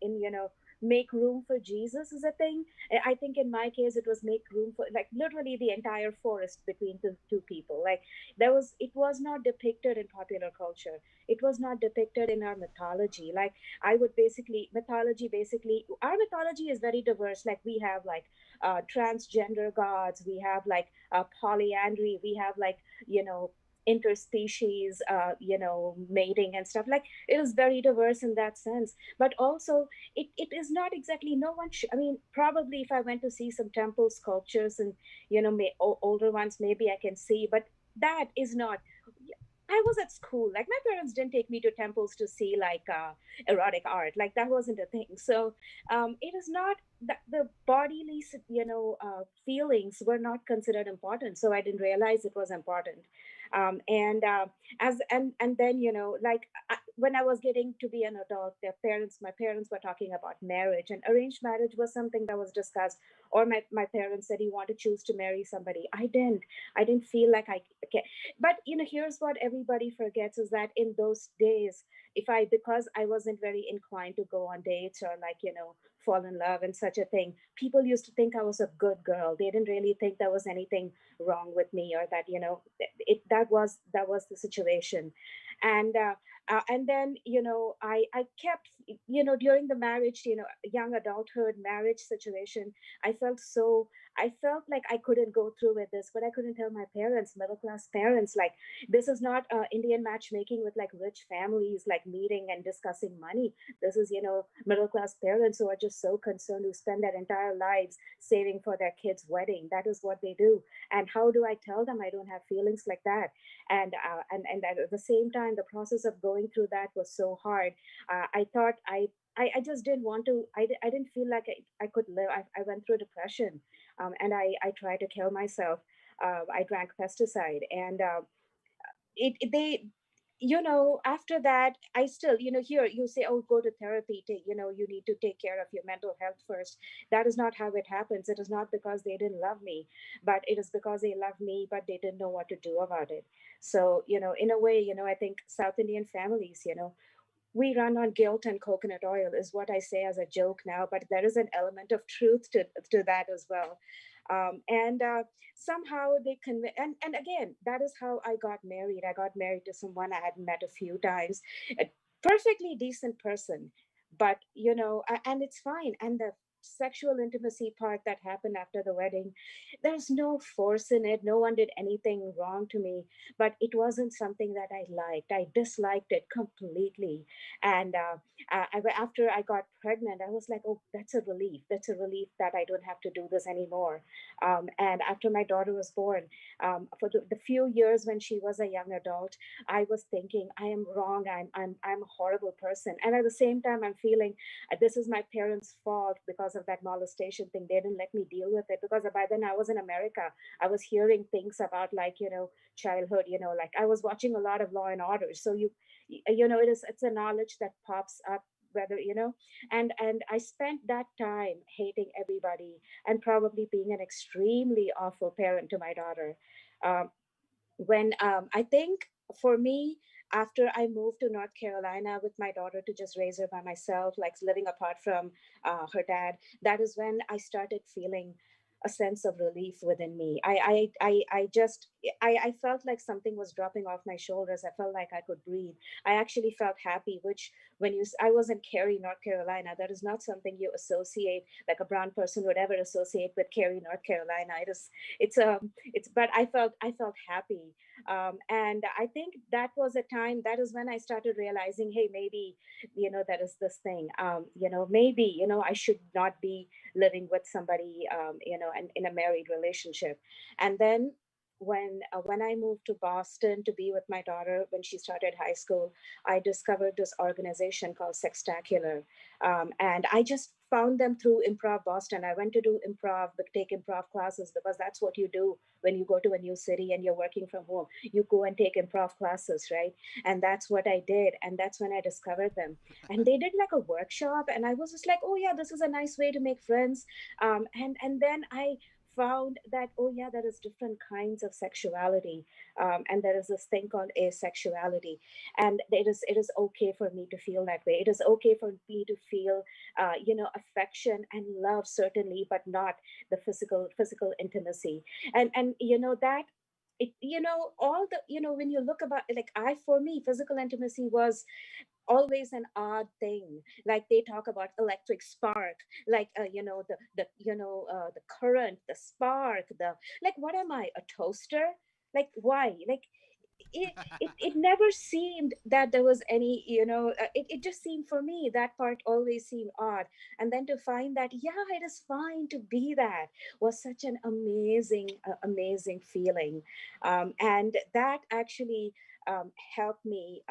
S6: make room for Jesus is a thing. I think in my case it was make room for, like, literally the entire forest between the two people. Like, it was not depicted in popular culture. It was not depicted in our mythology. Like, I would basically, our mythology is very diverse. Like, we have like transgender gods, we have like polyandry, we have like interspecies mating and stuff. Like, it is very diverse in that sense. But also it is not exactly, no one I mean, probably if I went to see some temple sculptures and older ones, maybe I can see, but that is not, I was at school. Like my parents didn't take me to temples to see like erotic art. Like that wasn't a thing. So it is not that the bodily, feelings were not considered important. So I didn't realize it was important. And as and then like when I was getting to be an adult, my parents were talking about marriage, and arranged marriage was something that was discussed. Or my parents said, "You want to choose to marry somebody?" I didn't feel like I but here's what everybody forgets is that in those days, if I because I wasn't very inclined to go on dates or like fall in love and such a thing, people used to think I was a good girl. They didn't really think there was anything wrong with me, or that that was the situation. And then I kept during the marriage, young adulthood marriage situation, I felt like I couldn't go through with this, but I couldn't tell my parents, middle class parents, like this is not Indian matchmaking with like rich families, like meeting and discussing money. This is, middle class parents who are just so concerned, who spend their entire lives saving for their kids' wedding. That is what they do. And how do I tell them I don't have feelings like that? And at the same time, the process of going through that was so hard. I thought I just didn't want to. I didn't feel like I could live. I went through depression, and I tried to kill myself. I drank pesticide, and they after that I still here you say, oh, go to therapy, you need to take care of your mental health first. That is not how it happens. It is not because they didn't love me, but it is because they love me but they didn't know what to do about it. So in a way, I think South Indian families, we run on guilt and coconut oil is what I say as a joke now, but there is an element of truth to that as well. And somehow they and again, that is how I got married. I got married to someone I had met a few times, a perfectly decent person, but and it's fine. And the sexual intimacy part that happened after the wedding, there's no force in it. No one did anything wrong to me, but it wasn't something that I liked. I disliked it completely. And after I got pregnant, I was like, oh, that's a relief. That's a relief that I don't have to do this anymore. And after my daughter was born, for the few years when she was a young adult, I was thinking, I am wrong. I'm a horrible person. And at the same time, I'm feeling this is my parents' fault because of that molestation thing. They didn't let me deal with it because by then I was in America. I was hearing things about like childhood. Like I was watching a lot of Law and Order. So it's a knowledge that pops up, whether and I spent that time hating everybody and probably being an extremely awful parent to my daughter. um, when I think for me, after I moved to North Carolina with my daughter to just raise her by myself, like living apart from her dad, that is when I started feeling a sense of relief within me. I just I felt like something was dropping off my shoulders. I felt like I could breathe. I actually felt happy, which I was in Cary, North Carolina. That is not something you associate, like a brown person would ever associate with Cary, North Carolina. But I felt happy. And I think that was a time, that is when I started realizing, hey, maybe that is this thing, maybe I should not be living with somebody, and in a married relationship. And then when I moved to Boston to be with my daughter when she started high school, I discovered this organization called Sextacular, and I just found them through Improv Boston. I went to do improv, but take improv classes because that's what you do when you go to a new city and you're working from home. You go and take improv classes, right? And that's what I did, and that's when I discovered them. And they did like a workshop, and I was just like, oh yeah, this is a nice way to make friends. And then I found that, oh yeah, there is different kinds of sexuality, and there is this thing called asexuality, and it is okay for me to feel that way. It is okay for me to feel affection and love, certainly, but not the physical intimacy. And that it all the when you look about, like, I for me, physical intimacy was always an odd thing. Like they talk about electric spark, like the current, the spark, the, like, what am I, a toaster? Like, why? Like, it never seemed that there was any, it just seemed, for me, that part always seemed odd. And then to find that, yeah, it is fine to be that, was such an amazing feeling. And that actually helped me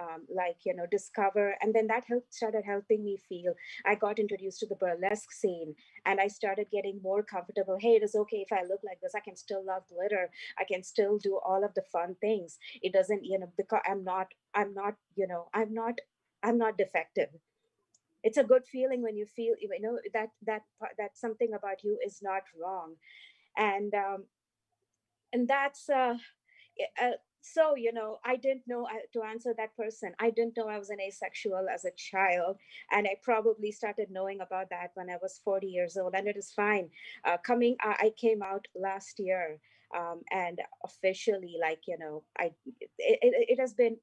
S6: discover, and then that started helping me feel. I got introduced to the burlesque scene, and I started getting more comfortable. Hey, it is okay if I look like this. I can still love glitter. I can still do all of the fun things. It doesn't, because I'm not defective. It's a good feeling when you feel, that something about you is not wrong. And that's uh, so I didn't know, to answer that person, I didn't know I was an asexual as a child, and I probably started knowing about that when I was 40 years old, and it is fine. I came out last year, and officially, it has been,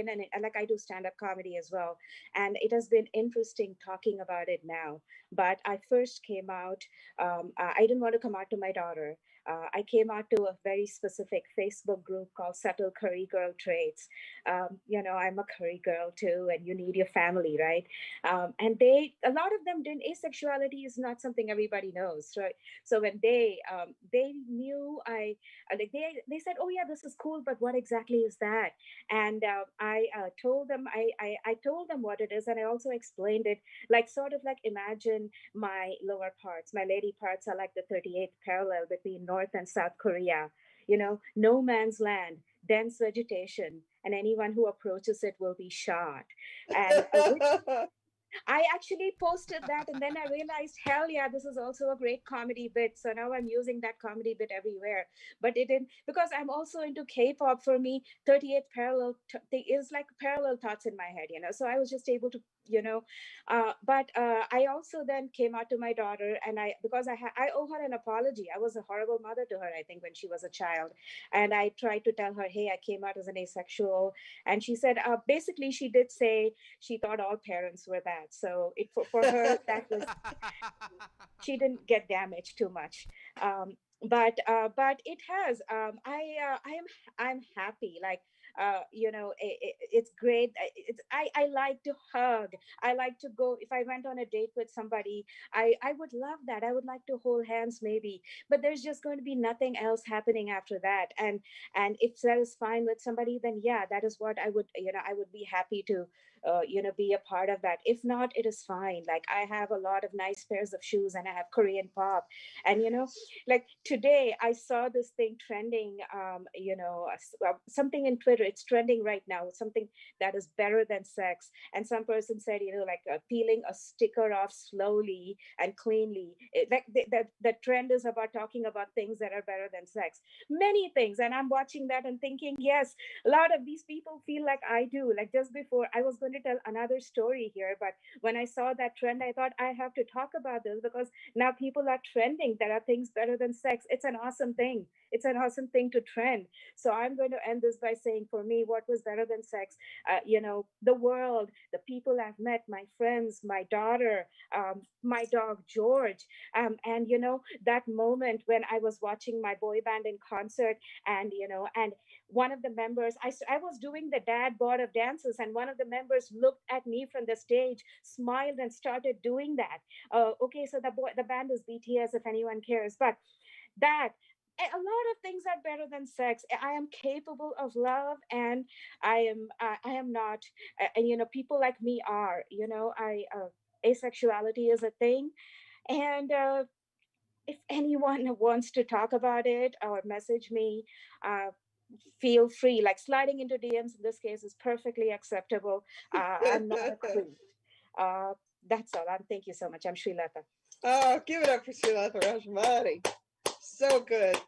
S6: and like, I do stand-up comedy as well, and it has been interesting talking about it now. But I first came out, I didn't want to come out to my daughter. I came out to a very specific Facebook group called Subtle Curry Girl Traits. I'm a curry girl too, and you need your family, right? And a lot of them didn't. Asexuality is not something everybody knows, right? So when they knew, they said, "Oh yeah, this is cool, but what exactly is that?" And I told them, I told them what it is, and I also explained it, like, sort of like, imagine my lower parts, my lady parts are like the 38th parallel between North and South Korea. No man's land, dense vegetation, and anyone who approaches it will be shot. And I actually posted that, and then I realized, hell yeah, this is also a great comedy bit. So now I'm using that comedy bit everywhere. But it didn't, because I'm also into K-pop. For me, 38th parallel is like parallel thoughts in my head, So I was just able to, but I also then came out to my daughter, and because I owe her an apology. I was a horrible mother to her, I think, when she was a child, and I tried to tell her, hey, I came out as an asexual, and she said, basically, she did say she thought all parents were that. So for her, that was, she didn't get damaged too much. But it has. I'm happy. Like, it's great. I like to hug. I like to go, if I went on a date with somebody, I would love that. I would like to hold hands maybe, but there's just going to be nothing else happening after that. And if that is fine with somebody, then yeah, that is what I would be happy to be a part of that. If not, it is fine. Like, I have a lot of nice pairs of shoes, and I have Korean pop, and like today I saw this thing trending, something in Twitter. It's trending right now, something that is better than sex. And some person said, like, peeling a sticker off slowly and cleanly. The trend is about talking about things that are better than sex, many things. And I'm watching that and thinking, yes, a lot of these people feel like I do. Like, just before, I was going to tell another story here, but when I saw that trend, I thought I have to talk about this, because now people are trending. There are things better than sex. It's an awesome thing. It's an awesome thing to trend. So I'm going to end this by saying, for me, what was better than sex? The world, the people I've met, my friends, my daughter, my dog George, and that moment when I was watching my boy band in concert, and one of the members, I was doing the dad board of dances, and one of the members looked at me from the stage, smiled, and started doing that. Okay, so the band is BTS, if anyone cares, but that, a lot of things are better than sex. I am capable of love, and I am not, and people like me are, asexuality is a thing. And if anyone wants to talk about it or message me, feel free. Like, sliding into DMs in this case is perfectly acceptable. I'm not a queen. That's all. Thank you so much. I'm Srilata.
S2: Oh, give it up for Srilata Rajmani. So good.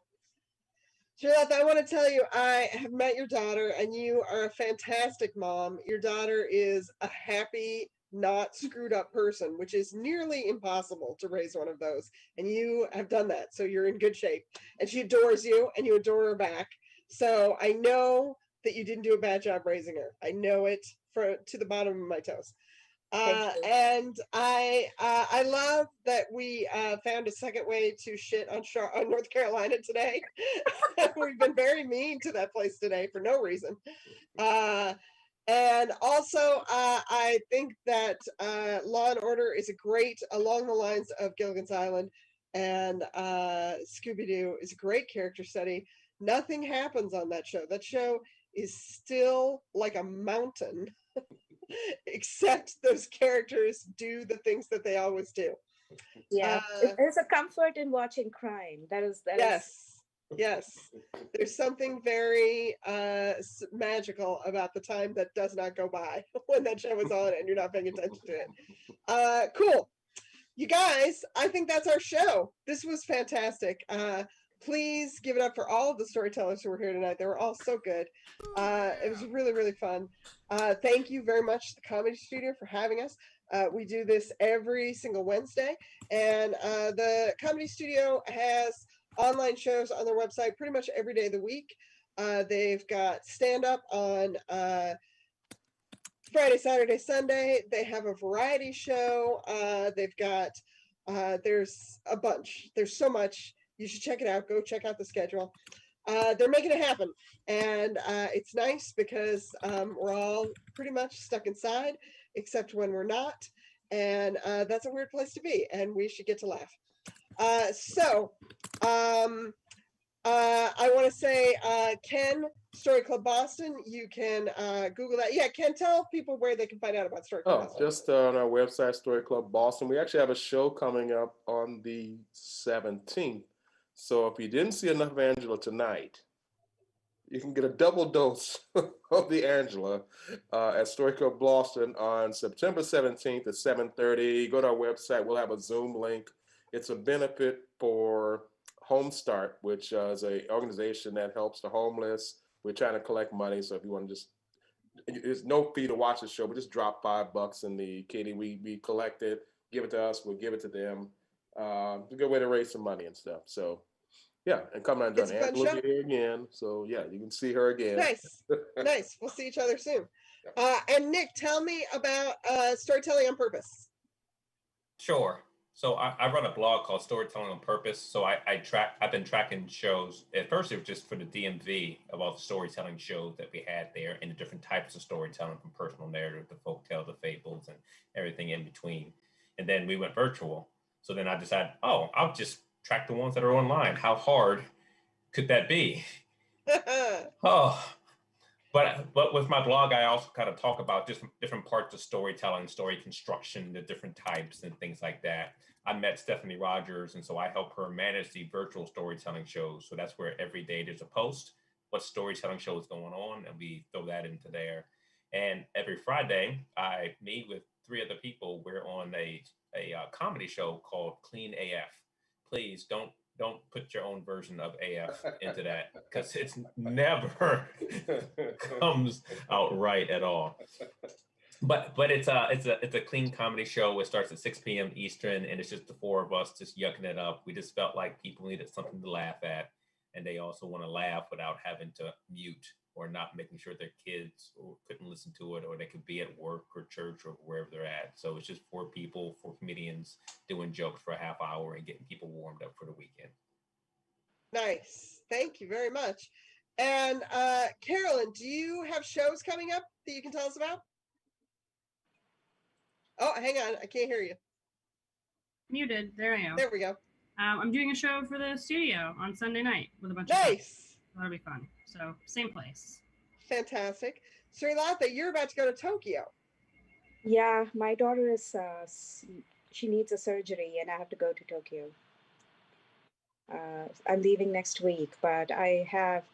S2: Srilata, I want to tell you, I have met your daughter, and you are a fantastic mom. Your daughter is a happy, not screwed up person, which is nearly impossible to raise one of those. And you have done that. So you're in good shape. And she adores you, and you adore her back. So I know that you didn't do a bad job raising her. I know it to the bottom of my toes. And I love that we found a second way to shit on North Carolina today. We've been very mean to that place today for no reason. And also, I think that Law and Order is along the lines of Gilligan's Island, and Scooby-Doo is a great character study. Nothing happens on that show. That show is still like a mountain, except those characters do the things that they always do.
S6: Yeah, there's a comfort in watching crime. That is
S2: Yes, yes. There's something very magical about the time that does not go by when that show is on and you're not paying attention to it. Cool. You guys, I think that's our show. This was fantastic. Please give it up for all of the storytellers who were here tonight. They were all so good. It was really, really fun. Thank you very much to the Comedy Studio for having us. We do this every single Wednesday, and the Comedy Studio has online shows on their website pretty much every day of the week. They've got stand-up on Friday, Saturday, Sunday. They have a variety show. They've got, there's a bunch. There's so much. You should check it out. Go check out the schedule. They're making it happen. And it's nice because we're all pretty much stuck inside, except when we're not. And that's a weird place to be. And we should get to laugh. I want to say, Ken, Story Club Boston, you can Google that. Yeah, Ken, tell people where they can find out about Story Club Boston.
S5: Just on our website, Story Club Boston. We actually have a show coming up on the 17th. So if you didn't see enough of Angela tonight, you can get a double dose of the Angela at Story Club Boston on September 17th at 7:30. Go to our website. We'll have a Zoom link. It's a benefit for Home Start, which is an organization that helps the homeless. We're trying to collect money. So if you want to just, there's no fee to watch the show, but just drop $5 in the kitty. We collect it, give it to us, we'll give it to them. It's a good way to raise some money and stuff. So yeah, and come on, John. Angela here again. So yeah, you can see her again.
S2: Nice, nice. We'll see each other soon. And Nick, tell me about Storytelling on Purpose.
S3: Sure. So I run a blog called Storytelling on Purpose. So I've been tracking shows. At first, it was just for the DMV of all the storytelling shows that we had there and the different types of storytelling, from personal narrative to folktale to fables and everything in between. And then we went virtual. So then I decided, I'll just track the ones that are online. How hard could that be? But with my blog, I also kind of talk about different parts of storytelling, story construction, the different types and things like that. I met Stephanie Rogers, and so I help her manage the virtual storytelling shows. So that's where every day there's a post, what storytelling show is going on, and we throw that into there. And every Friday, I meet with 3 other people. We're on a comedy show called Clean AF. Please don't put your own version of AF into that, because it's never comes out right at all. But it's a clean comedy show. It starts at 6 p.m. Eastern, and it's just the 4 of us just yucking it up. We just felt like people needed something to laugh at, and they also want to laugh without having to mute or not making sure their kids couldn't listen to it, or they could be at work or church or wherever they're at. So it's just 4 people, 4 comedians doing jokes for a half hour and getting people warmed up for the weekend.
S2: Nice. Thank you very much. And Carolyn, do you have shows coming up that you can tell us about? Oh, hang on. I can't hear you.
S4: Muted. There I am.
S2: There we go.
S4: I'm doing a show for the studio on Sunday night with a bunch of
S2: Nice.
S4: That'll be fun. So same place.
S2: Fantastic. Srilata, you're about to go to Tokyo.
S6: Yeah, my daughter is, she needs a surgery and I have to go to Tokyo. I'm leaving next week, but I have,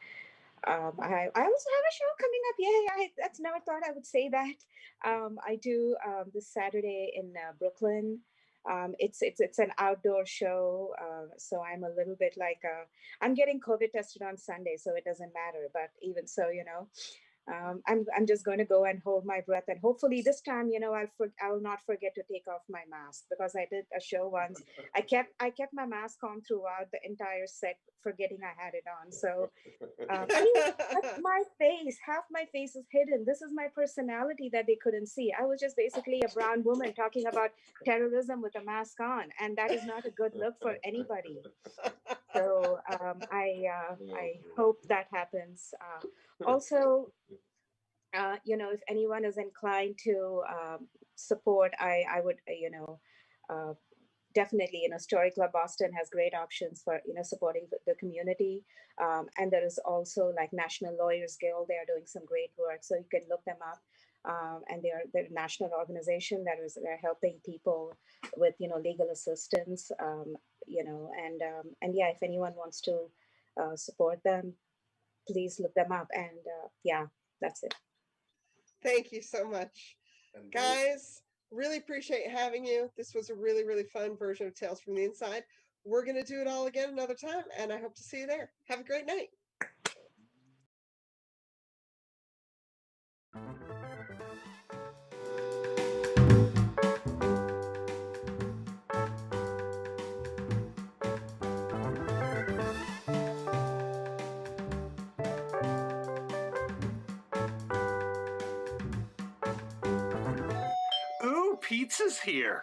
S6: I also have a show coming up. Yay, that's never thought I would say that. I do this Saturday in Brooklyn. It's an outdoor show, so I'm a little bit like I'm getting COVID tested on Sunday, so it doesn't matter. But even so, I'm just going to go and hold my breath, and hopefully this time, I will not forget to take off my mask, because I did a show once. I kept my mask on throughout the entire set, forgetting I had it on. So my face, half my face is hidden. This is my personality that they couldn't see. I was just basically a brown woman talking about terrorism with a mask on, and that is not a good look for anybody. So I hope that happens. Also, if anyone is inclined to support, I would, definitely, Story Club Boston has great options for, supporting the community. And there is also like National Lawyers Guild. They are doing some great work. So you can look them up. And they're a national organization they're helping people with, legal assistance, and yeah, if anyone wants to support them, please look them up. And yeah, that's it.
S2: Thank you so much.
S5: And
S2: Guys, really appreciate having you. This was a really, really fun version of Tales from the Inside. We're going to do it all again another time, and I hope to see you there. Have a great night.
S7: Ooh, pizza's here.